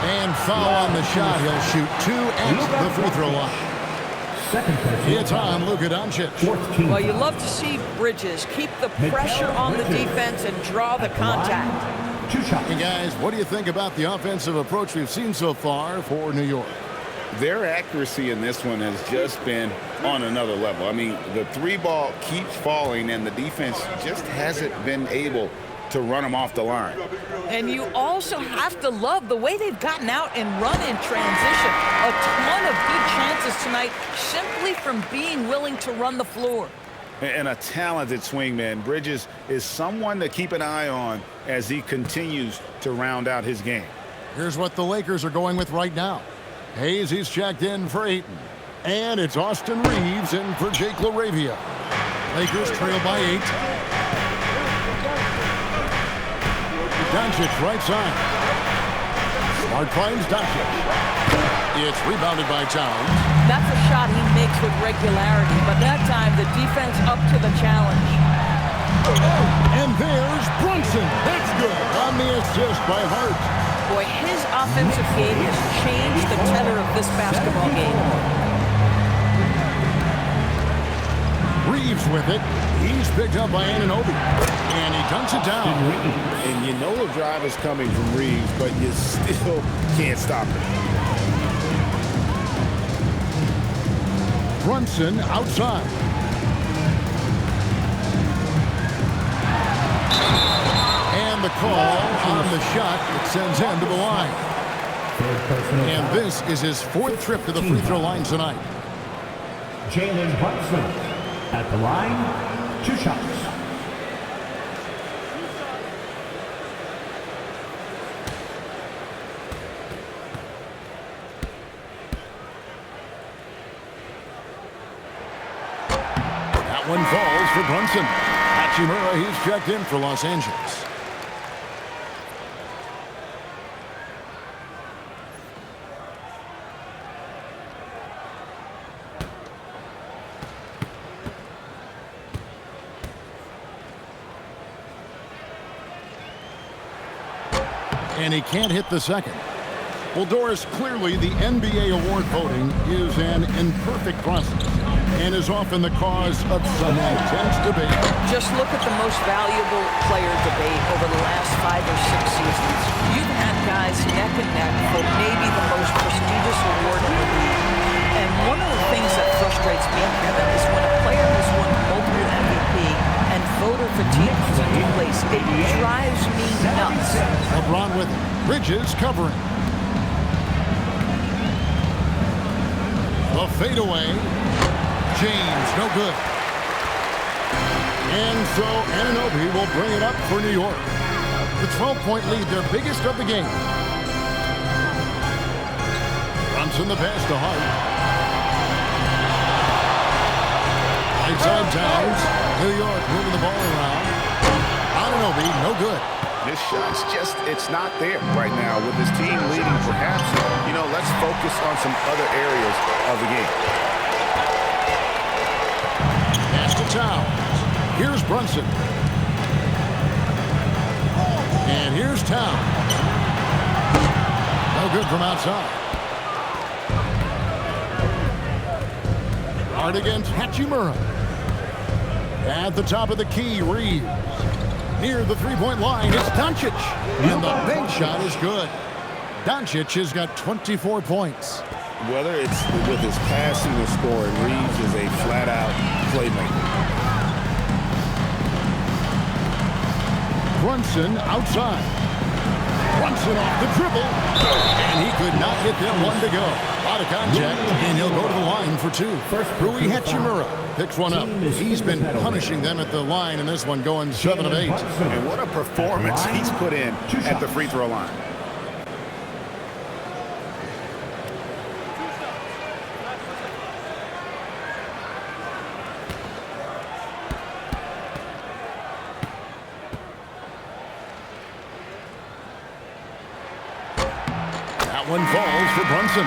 And foul on the shot. He'll shoot 2 at the free throw line. It's on Luka Doncic. Well, you love to see Bridges keep the pressure on the defense and draw the contact. Hey, guys, what do you think about the offensive approach we've seen so far for New York? Their accuracy in this one has just been on another level. I mean, the three ball keeps falling, and the defense just hasn't been able to run them off the line. And you also have to love the way they've gotten out and run in transition. A ton of good chances tonight simply from being willing to run the floor. And a talented swingman. Bridges is someone to keep an eye on as he continues to round out his game. Here's what the Lakers are going with right now. Hayes, he's checked in for Ayton. And it's Austin Reeves in for Jake LaRavia. Lakers trail by 8. Doncic right side. Smart finds Doncic. It's rebounded by Towns. That's a shot he makes with regularity, but that time the defense up to the challenge. And there's Brunson. That's good on the assist by Hart. Boy, his offensive game has changed the tenor of this basketball game. Reeves with it. He's picked up by Anunoby. And he dunks it down. And you know the drive is coming from Reeves, but you still can't stop it. Brunson outside. And the call on the shot that sends him to the line. And this is his 4th trip to the free throw line tonight. Jalen Brunson at the line, 2 shots. That one falls for Brunson. Hachimura, he's checked in for Los Angeles. And he can't hit the second. Well, Doris, clearly the NBA award voting is an imperfect process and is often the cause of some intense debate. Just look at the most valuable player debate over the last 5 or 6 seasons. You've had guys neck and neck for maybe the most prestigious award in the league. And one of the things that frustrates me, Kevin, is when a player has won multiple MVP and voter fatigue comes into place. It drives me nuts. LeBron with Bridges covering. The fadeaway. James, no good. And so Anunoby will bring it up for New York. The 12-point lead, their biggest of the game. Brunson the pass to Hart. Right side Towns. New York moving the ball around. Anunoby, no good. This shot's just, it's not there right now. With his team leading, perhaps, you know, let's focus on some other areas of the game. Pass to Towns. Here's Brunson. And here's Towns. No good from outside. Hard against Hachimura. At the top of the key, Reeves. Near the three-point line, it's Doncic. And the bank shot is good. Doncic has got 24 points. Whether it's with his passing or scoring, Reeves is a flat-out playmaker. Brunson outside. Brunson off the dribble. And he could not get that one to go. Out of contact, and he'll go to the line for 2. Rui Hachimura picks one up. He's been punishing them at the line in this one, going 7 of 8. And what a performance he's put in at the free throw line. one falls for Brunson.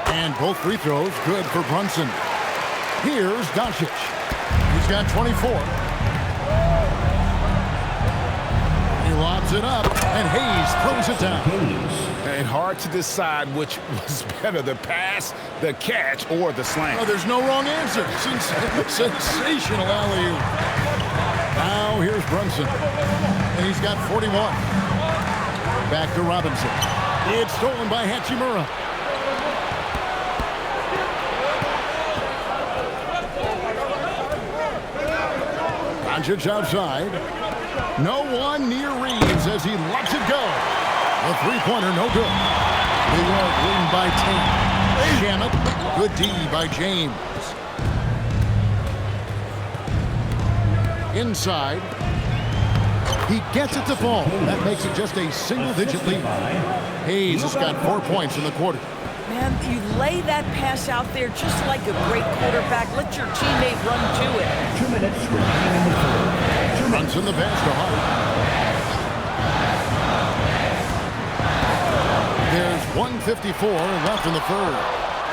And both free throws good for Brunson. Here's Doncic. He's got 24. He lobs it up, and Hayes throws it down. And hard to decide which was better, the pass, the catch, or the slam. Oh, there's no wrong answer. Sensational alley-oop. Now here's Brunson, and he's got 41. Back to Robinson. It's stolen by Hachimura. Doncic outside. No one near Reeves as he lets it go. The three-pointer, no good. New York leading by 10. Shamet, good D by James. Inside. He gets it to fall. That makes it just a single-digit lead. Hayes has got 4 points in the quarter. Man, you lay that pass out there just like a great quarterback. Let your teammate run to it. 2 minutes remaining in the third. Runs in the pass to Hart. There's 1:54 left in the third.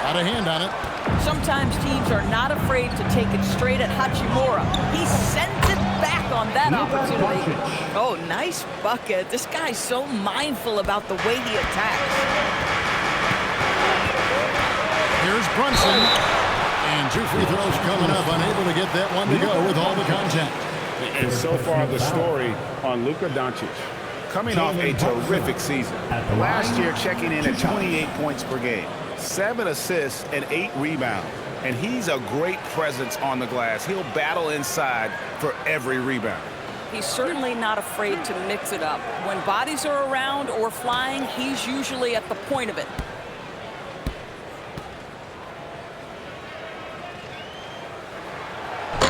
Got a hand on it. Sometimes teams are not afraid to take it straight at Hachimura. He sends it back on that opportunity. Oh, nice bucket. This guy's so mindful about the way he attacks. Here's Brunson. And 2 free throws coming up. Unable to get that one to go with all the contact. And so far, the story on Luka Doncic. Coming off a terrific season. Last year, checking in at 28 points per game, 7 assists, and 8 rebounds. And he's a great presence on the glass. He'll battle inside for every rebound. He's certainly not afraid to mix it up. When bodies are around or flying, he's usually at the point of it.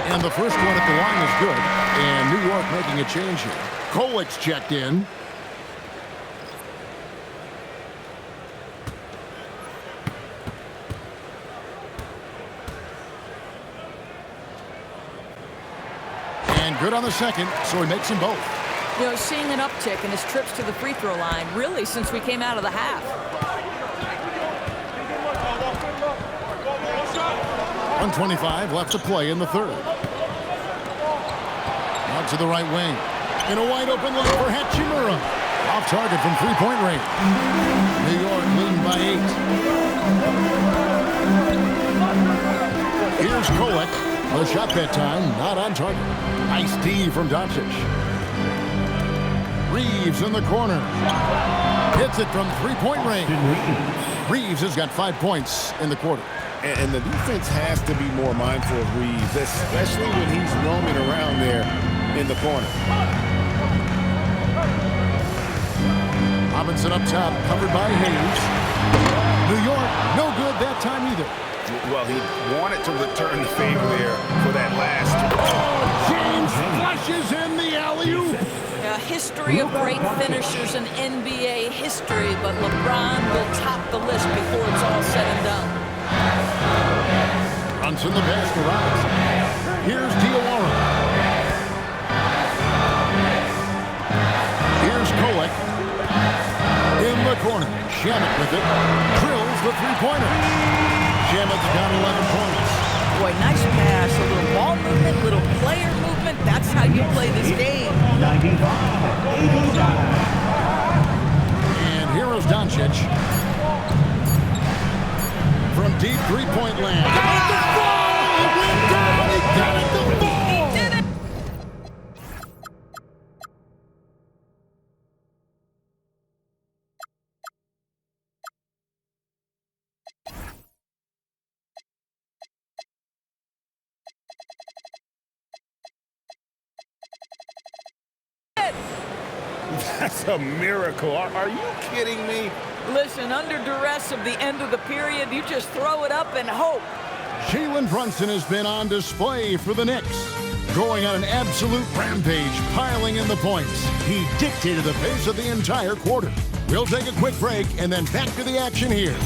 And the first one at the line is good. And New York making a change here. Kolic's checked in. And good on the second, so he makes them both. You know, seeing an uptick in his trips to the free throw line, really, since we came out of the half. 1:25 left to play in the third. Out to the right wing. In a wide open look for Hachimura. Off target from three-point range. New York leading by 8. Here's Kolic. The shot that time, not on target. Nice D from Doncic. Reeves in the corner. Hits it from three-point range. Reeves has got 5 points in the quarter. And the defense has to be more mindful of Reeves, especially when he's roaming around there in the corner. Robinson up top, covered by Hayes. New York, no good that time either. Well, he wanted to return the favor there for that last. James flushes in the alley-oop. A history of great finishers in NBA history, but LeBron will top the list before it's all said and done. Runs in the basket, Robinson. Here's Diawara. Here's Kolic. In the corner. Shamet with it. Drills the three-pointer. Shamet's got 11 points. Boy, nice pass. A little ball movement, little player movement. That's how you play this game. 95-89. And here is Doncic. From deep three-point land. Got it to fall! It went down! He got it to fall! He did it! That's a miracle. Are you kidding me? Listen, under duress of the end of the period, you just throw it up and hope. Jalen Brunson has been on display for the Knicks, going on an absolute rampage, piling in the points. He dictated the pace of the entire quarter. We'll take a quick break and then back to the action here.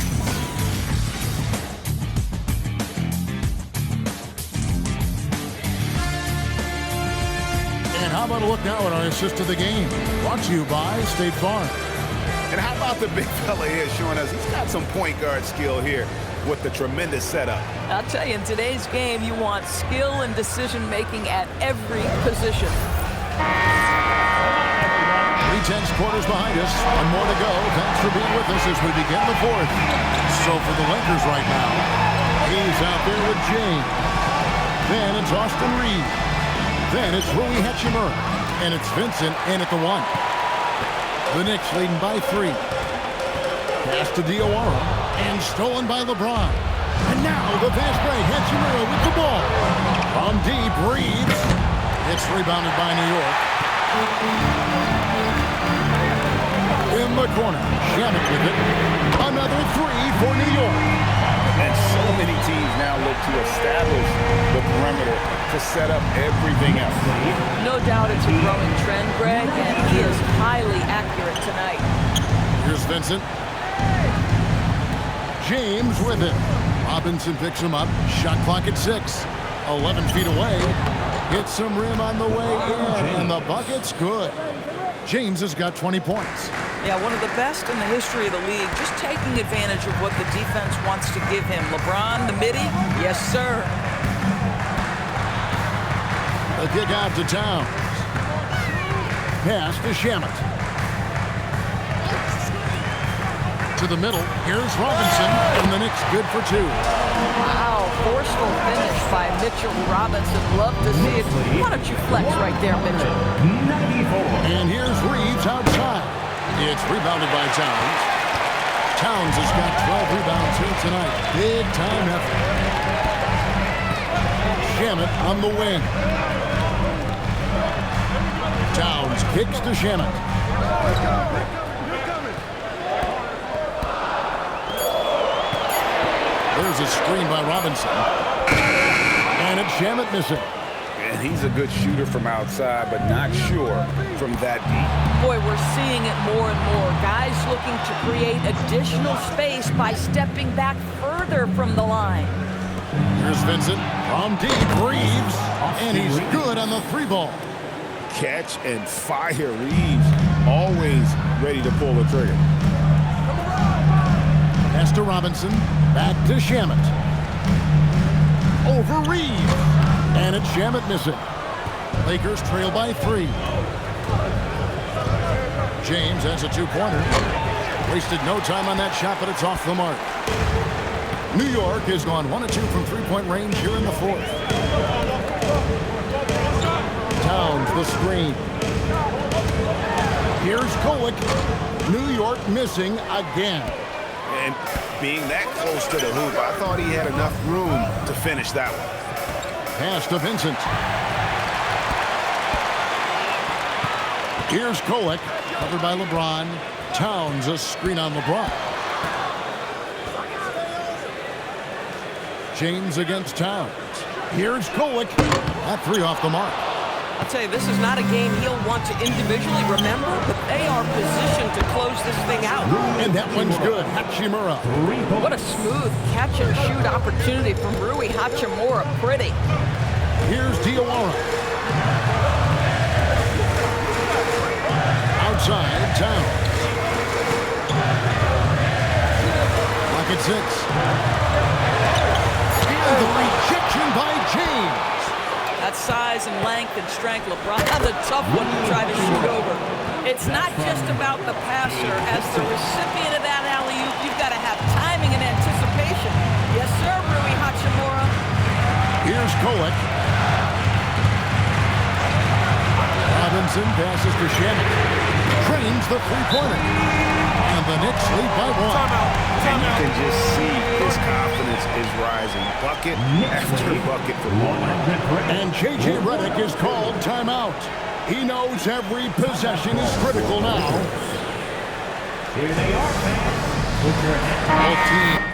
And how about a look now at our assist of the game? Brought to you by State Farm. And how about the big fella here showing us he's got some point guard skill here with the tremendous setup. I'll tell you, in today's game, you want skill and decision-making at every position. 3/10 quarters behind us. One more to go. Thanks for being with us as we begin the fourth. So for the Lakers right now, he's out there with James. Then it's Austin Reed. Then it's Rui Hachimura. And it's Vincent in at the one. The Knicks leading by 3. Pass to Diawara. And stolen by LeBron. And now the fast break. Hachimura with the ball. From deep, Reeves. It's rebounded by New York. In the corner. Shamit with it. Another 3 for New York. And so many teams now look to establish the perimeter to set up everything else. No doubt it's a growing trend, Greg, and he is highly accurate tonight. Here's Vincent. James with it. Robinson picks him up. Shot clock at 6. 11 feet away. Hits some rim on the way in, and the bucket's good. James has got 20 points. Yeah, one of the best in the history of the league, just taking advantage of what the defense wants to give him. LeBron, the midi, yes, sir. The kick out to Towns. Pass to Shamit. To the middle. Here's Robinson, and the Knicks good for 2. Wow, forceful finish by Mitchell Robinson. Love to see it. Why don't you flex right there, Mitchell? 94. And here's Reeves outside. It's rebounded by Towns. Towns has got 12 rebounds here tonight. Big time effort. Shamit on the wing. Towns kicks to Shamit. There's a screen by Robinson. And it's Shamit missing. And he's a good shooter from outside, but not sure from that deep. Boy, we're seeing it more and more. Guys looking to create additional space by stepping back further from the line. Here's Vincent from deep. Reeves. And he's good on the 3-ball. Catch and fire. Reeves always ready to pull the trigger. Pass to Robinson. Back to Shamit. Over Reeves. And it's Shamit missing. Lakers trail by 3. James has a 2-pointer. Wasted no time on that shot, but it's off the mark. New York has gone 1 of 2 from 3-point range here in the fourth. Towns the screen. Here's Kolek. New York missing again. And being that close to the hoop, I thought he had enough room to finish that one. Pass to Vincent. Here's Kolek, covered by LeBron. Towns a screen on LeBron. James against Towns. Here's Kolek. That 3 off the mark. I'll tell you, this is not a game he'll want to individually remember, but they are positioned to close this thing out. And that one's good. Hachimura. What a smooth catch-and-shoot opportunity from Rui Hachimura. Pretty. Here's Diawara. Outside, Towns. Clock at 6. And the rejection by James. That size and length and strength, LeBron, that's a tough one to try to shoot over. It's not just about the passer. As the recipient of that alley-oop, you've got to have timing and anticipation. Yes, sir, Rui Hachimura. Here's Kolek. Robinson passes to Shamit. Trains the 3-pointer. And the Knicks lead by 1. And you can just see his confidence is rising. Bucket after bucket for LeBron. And J.J. Redick is called timeout. He knows every possession is critical now. Here they are, fans. Put your hands Both teams.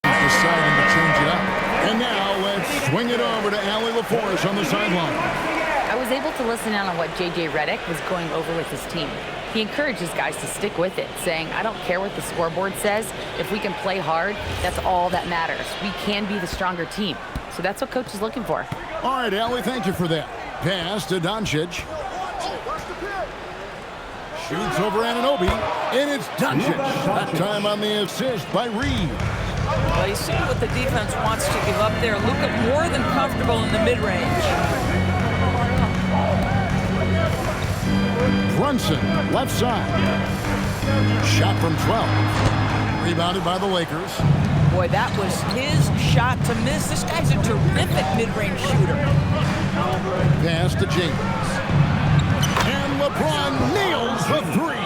Deciding to change it up. And now let's swing it over to Allie LaForce on the sideline. I was able to listen in on what J.J. Redick was going over with his team. He encourages guys to stick with it, saying, I don't care what the scoreboard says. If we can play hard, that's all that matters. We can be the stronger team. So that's what Coach is looking for. All right, Allie, thank you for that. Pass to Doncic. Shoots over Anunoby, and it's Doncic. That time on the assist by Reed. Well, you see what the defense wants to give up there. Luka more than comfortable in the mid-range. Brunson, left side. Shot from 12. Rebounded by the Lakers. Boy, that was his shot to miss. This guy's a terrific mid-range shooter. Pass to James. And LeBron nails the three.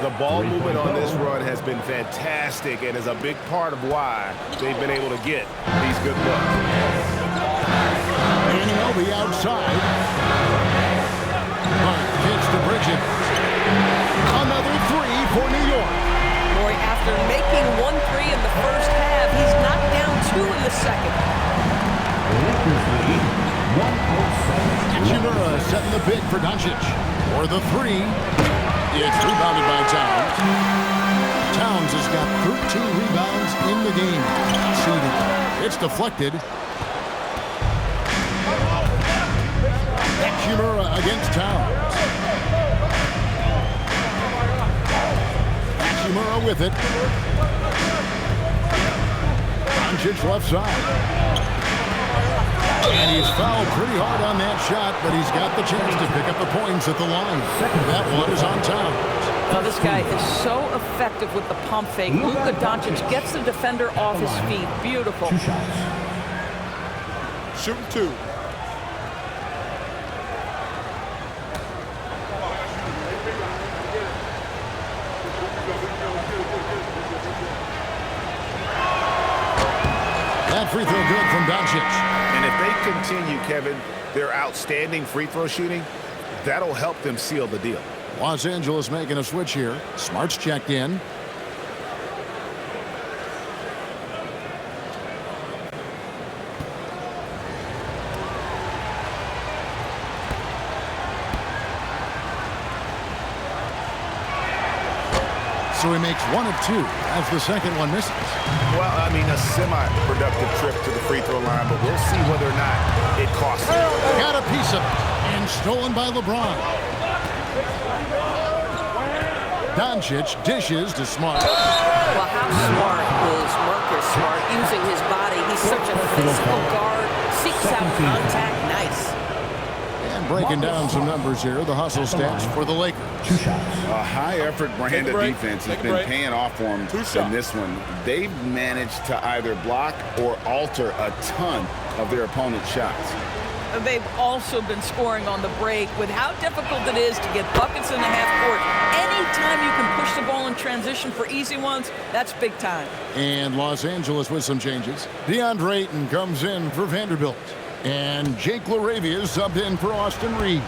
The ball movement on this run has been fantastic and is a big part of why they've been able to get these good looks. Anunoby outside. Kicks to Bridget. Another three for New York. Boy, after making 1-3 in the first half, he's knocked down 2 in the second. Lakers lead 107. Hachimura setting the pick for Doncic. For the three. It's rebounded by Towns. Towns has got 13 rebounds in the game. Shooting. It's deflected. Hachimura against Towns. Hachimura with it. Doncic left side. And he's fouled pretty hard on that shot, but he's got the chance to pick up the points at the line. That one is on Towns. Now, this guy is so effective with the pump fake. Luka Doncic gets the defender off his feet. Beautiful. 2 shots. Shooting 2. That free throw good from Doncic. And if they continue, Kevin, their outstanding free throw shooting, that'll help them seal the deal. Los Angeles making a switch here. Smart's checked in. So he makes 1 of 2 as the second one misses. Well, I mean, a semi-productive trip to the free throw line, but we'll see whether or not it costs him. Got a piece of it, and stolen by LeBron. Doncic dishes to Smart. Well, how smart is Marcus Smart using his body? He's such a physical guard. Seeks out contact. Nice. And breaking down some numbers here, the hustle stats for the Lakers. 2 shots. A high-effort brand of defense has been paying off for them in this one. They've managed to either block or alter a ton of their opponent's shots. They've also been scoring on the break. With how difficult it is to get buckets in the half court, anytime you can push the ball in transition for easy ones, that's big time. And Los Angeles with some changes. DeAndre Ayton comes in for Vanderbilt. And Jake LaRavia is subbed in for Austin Reeves.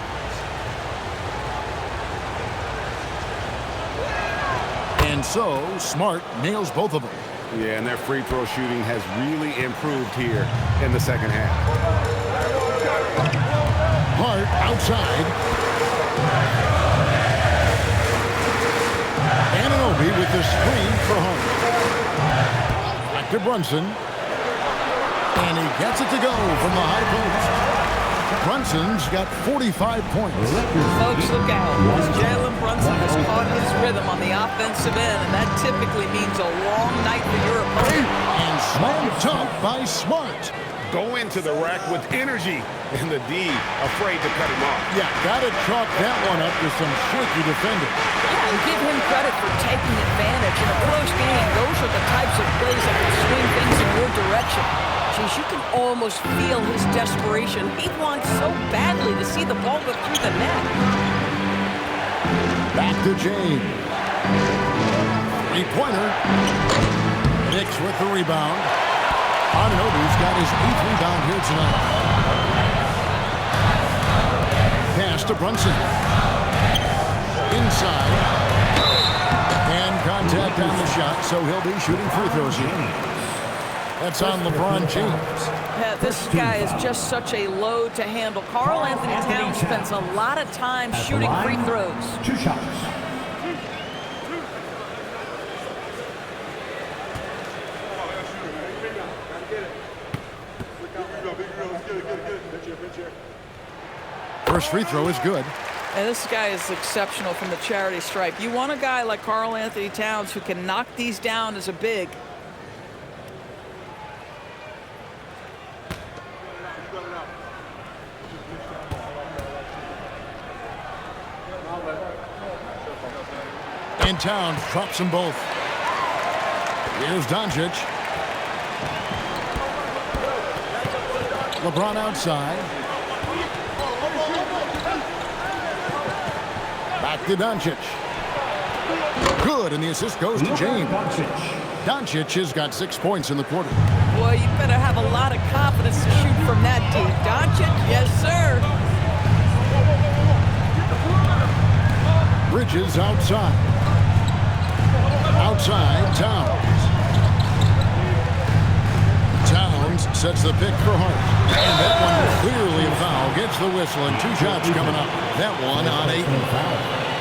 And so, Smart nails both of them. Yeah, and their free throw shooting has really improved here in the second half. Hart outside. Anunoby with the screen for Hart. Back to Brunson. And he gets it to go from the high post. Brunson's got 45 points. Folks, look out. Jalen Brunson has caught his rhythm on the offensive end, and that typically means a long night for your opponent. And slam dunk by Smart. Go into the rack with energy, and the D afraid to cut him off. Yeah, gotta chalk that one up to some shaky defending. Yeah, and give him credit for taking advantage. In a close game, those are the types of plays that can swing things in your direction. Geez, you can almost feel his desperation. He wants so badly to see the ball go through the net. Back to James. Three-pointer. Knicks with the rebound. Anunoby's got his 8th rebound here tonight. Pass to Brunson. Inside. And contact on the shot, so he'll be shooting free throws here. That's on LeBron James. Yeah, this guy is just such a load to handle. Karl Anthony Towns spends a lot of time shooting free throws. 2 shots. First free throw is good. And this guy is exceptional from the charity stripe. You want a guy like Karl Anthony Towns who can knock these down as a big. And Towns drops them both. Here's Doncic. LeBron outside. Back to Doncic. Good, and the assist goes to James. Doncic has got 6 points in the quarter. Boy, you better have a lot of confidence to shoot from that deep. Doncic, yes, sir. Bridges outside. Outside, Towns. Towns sets the pick for Hart. And that one clearly a foul. Gets the whistle, and 2 shots coming up. That one on 8.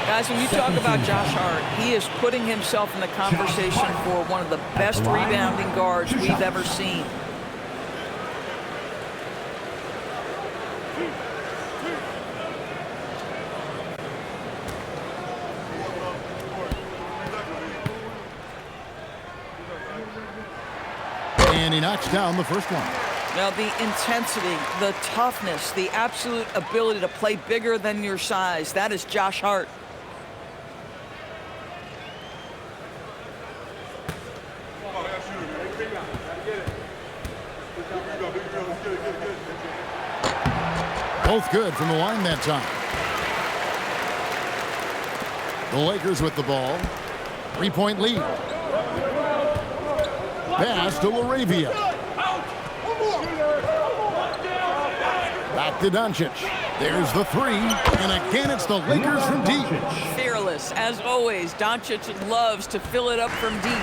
Guys, when you talk about Josh Hart, he is putting himself in the conversation for one of the best rebounding guards we've ever seen. And he knocks down the first one. Now, the intensity, the toughness, the absolute ability to play bigger than your size, that is Josh Hart. Both good from the line that time. The Lakers with the ball. 3-point lead. Pass to LaRavia. Back to Doncic. There's the 3. And again, it's the Lakers from deep. Fearless, as always. Doncic loves to fill it up from deep.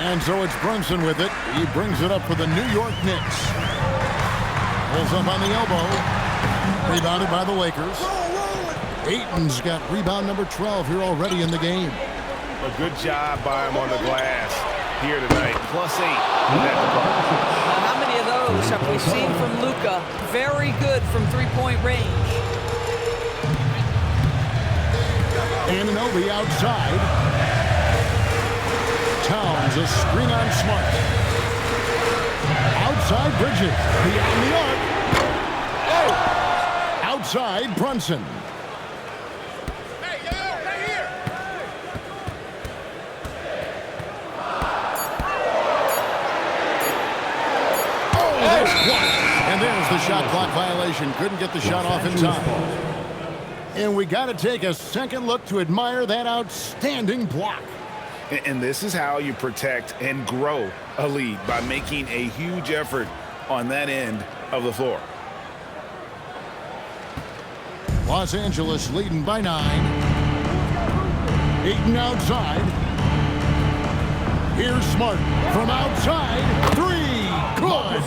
And so it's Brunson with it. He brings it up for the New York Knicks. Pulls up on the elbow. Rebounded by the Lakers. Ayton's got rebound number 12 here already in the game. A good job by him on the glass here tonight. +8 at the bar. How many of those have we seen from Luka? Very good from three-point range. Anunoby outside. Towns, a screen on Smart. Outside Bridges. Beyond the arc. Oh! Outside Brunson. And there's the shot clock violation. Couldn't get the shot off in time. And we got to take a second look to admire that outstanding block. And this is how you protect and grow a lead, by making a huge effort on that end of the floor. Los Angeles leading by 9. Ayton outside. Here's Smart from outside. 3. Good.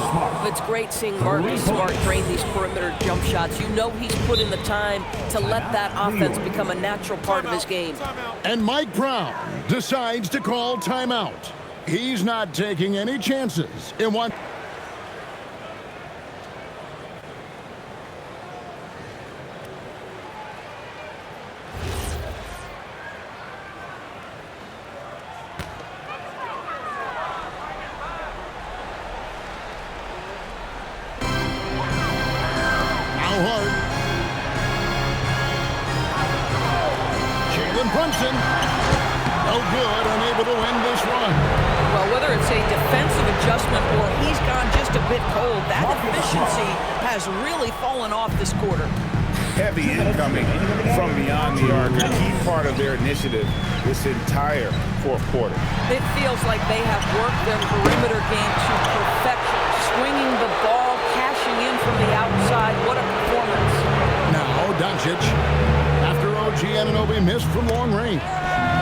It's great seeing Marcus Smart drain these perimeter jump shots. You know he's put in the time to let that offense become a natural part of his game. And Mike Brown decides to call timeout. He's not taking any chances in one. Brunson, no good, unable to end this run. Well, whether it's a defensive adjustment or he's gone just a bit cold, that efficiency has really fallen off this quarter. heavy incoming from beyond the arc, a key part of their initiative this entire fourth quarter. It feels like they have worked their perimeter game to perfection, swinging the ball, cashing in from the outside. What a performance. Now Doncic, after OG Anunoby missed from long range.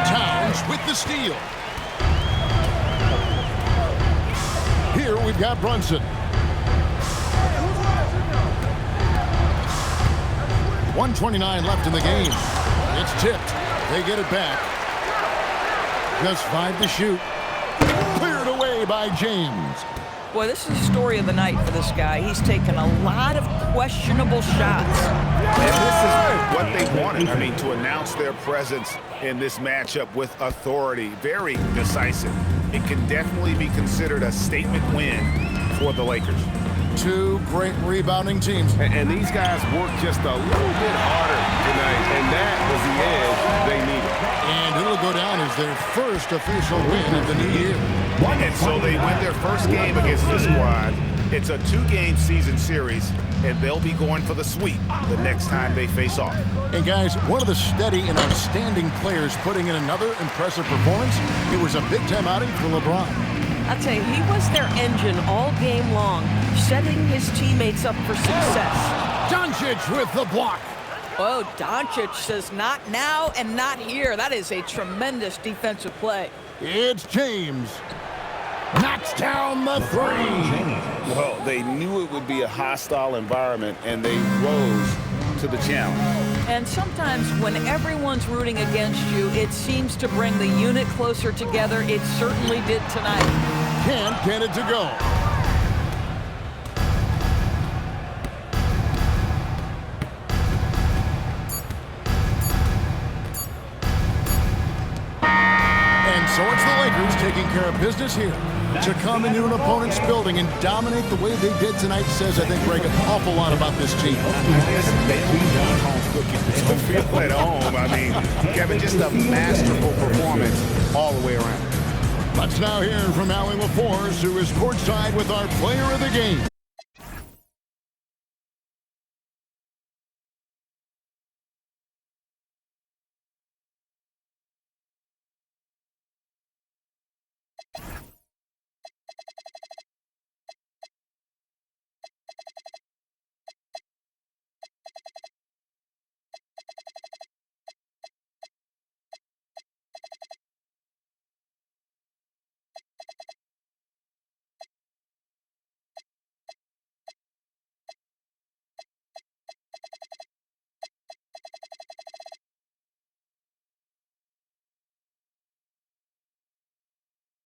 Towns with the steal. Here we've got Brunson. 1:29 left in the game. It's tipped. They get it back. Just 5 to shoot. Cleared away by James. Boy, this is the story of the night for this guy. He's taken a lot of questionable shots. And this is what they wanted. I mean, to announce their presence in this matchup with authority. Very decisive. It can definitely be considered a statement win for the Lakers. Two great rebounding teams. And these guys worked just a little bit harder tonight, and that was the edge they needed. And it'll go down as their first official win of the new year. And so they win their first game against this squad. It's a 2-game season series, and they'll be going for the sweep the next time they face off. And guys, one of the steady and outstanding players putting in another impressive performance. It was a big-time outing for LeBron. I'll tell you, he was their engine all game long, setting his teammates up for success. Doncic with the block. Oh, Doncic says not now and not here. That is a tremendous defensive play. It's James. Knocks down the three. Well, they knew it would be a hostile environment, and they rose to the challenge. And sometimes when everyone's rooting against you, it seems to bring the unit closer together. It certainly did tonight. Can't get it to go. And so it's the Lakers taking care of business here. To come into an opponent's building and dominate the way they did tonight says, I think, Greg, an awful lot about this team. To feel at home, I mean, Kevin, just a masterful performance all the way around. Let's now hear from Allie LaForce, who is courtside with our player of the game.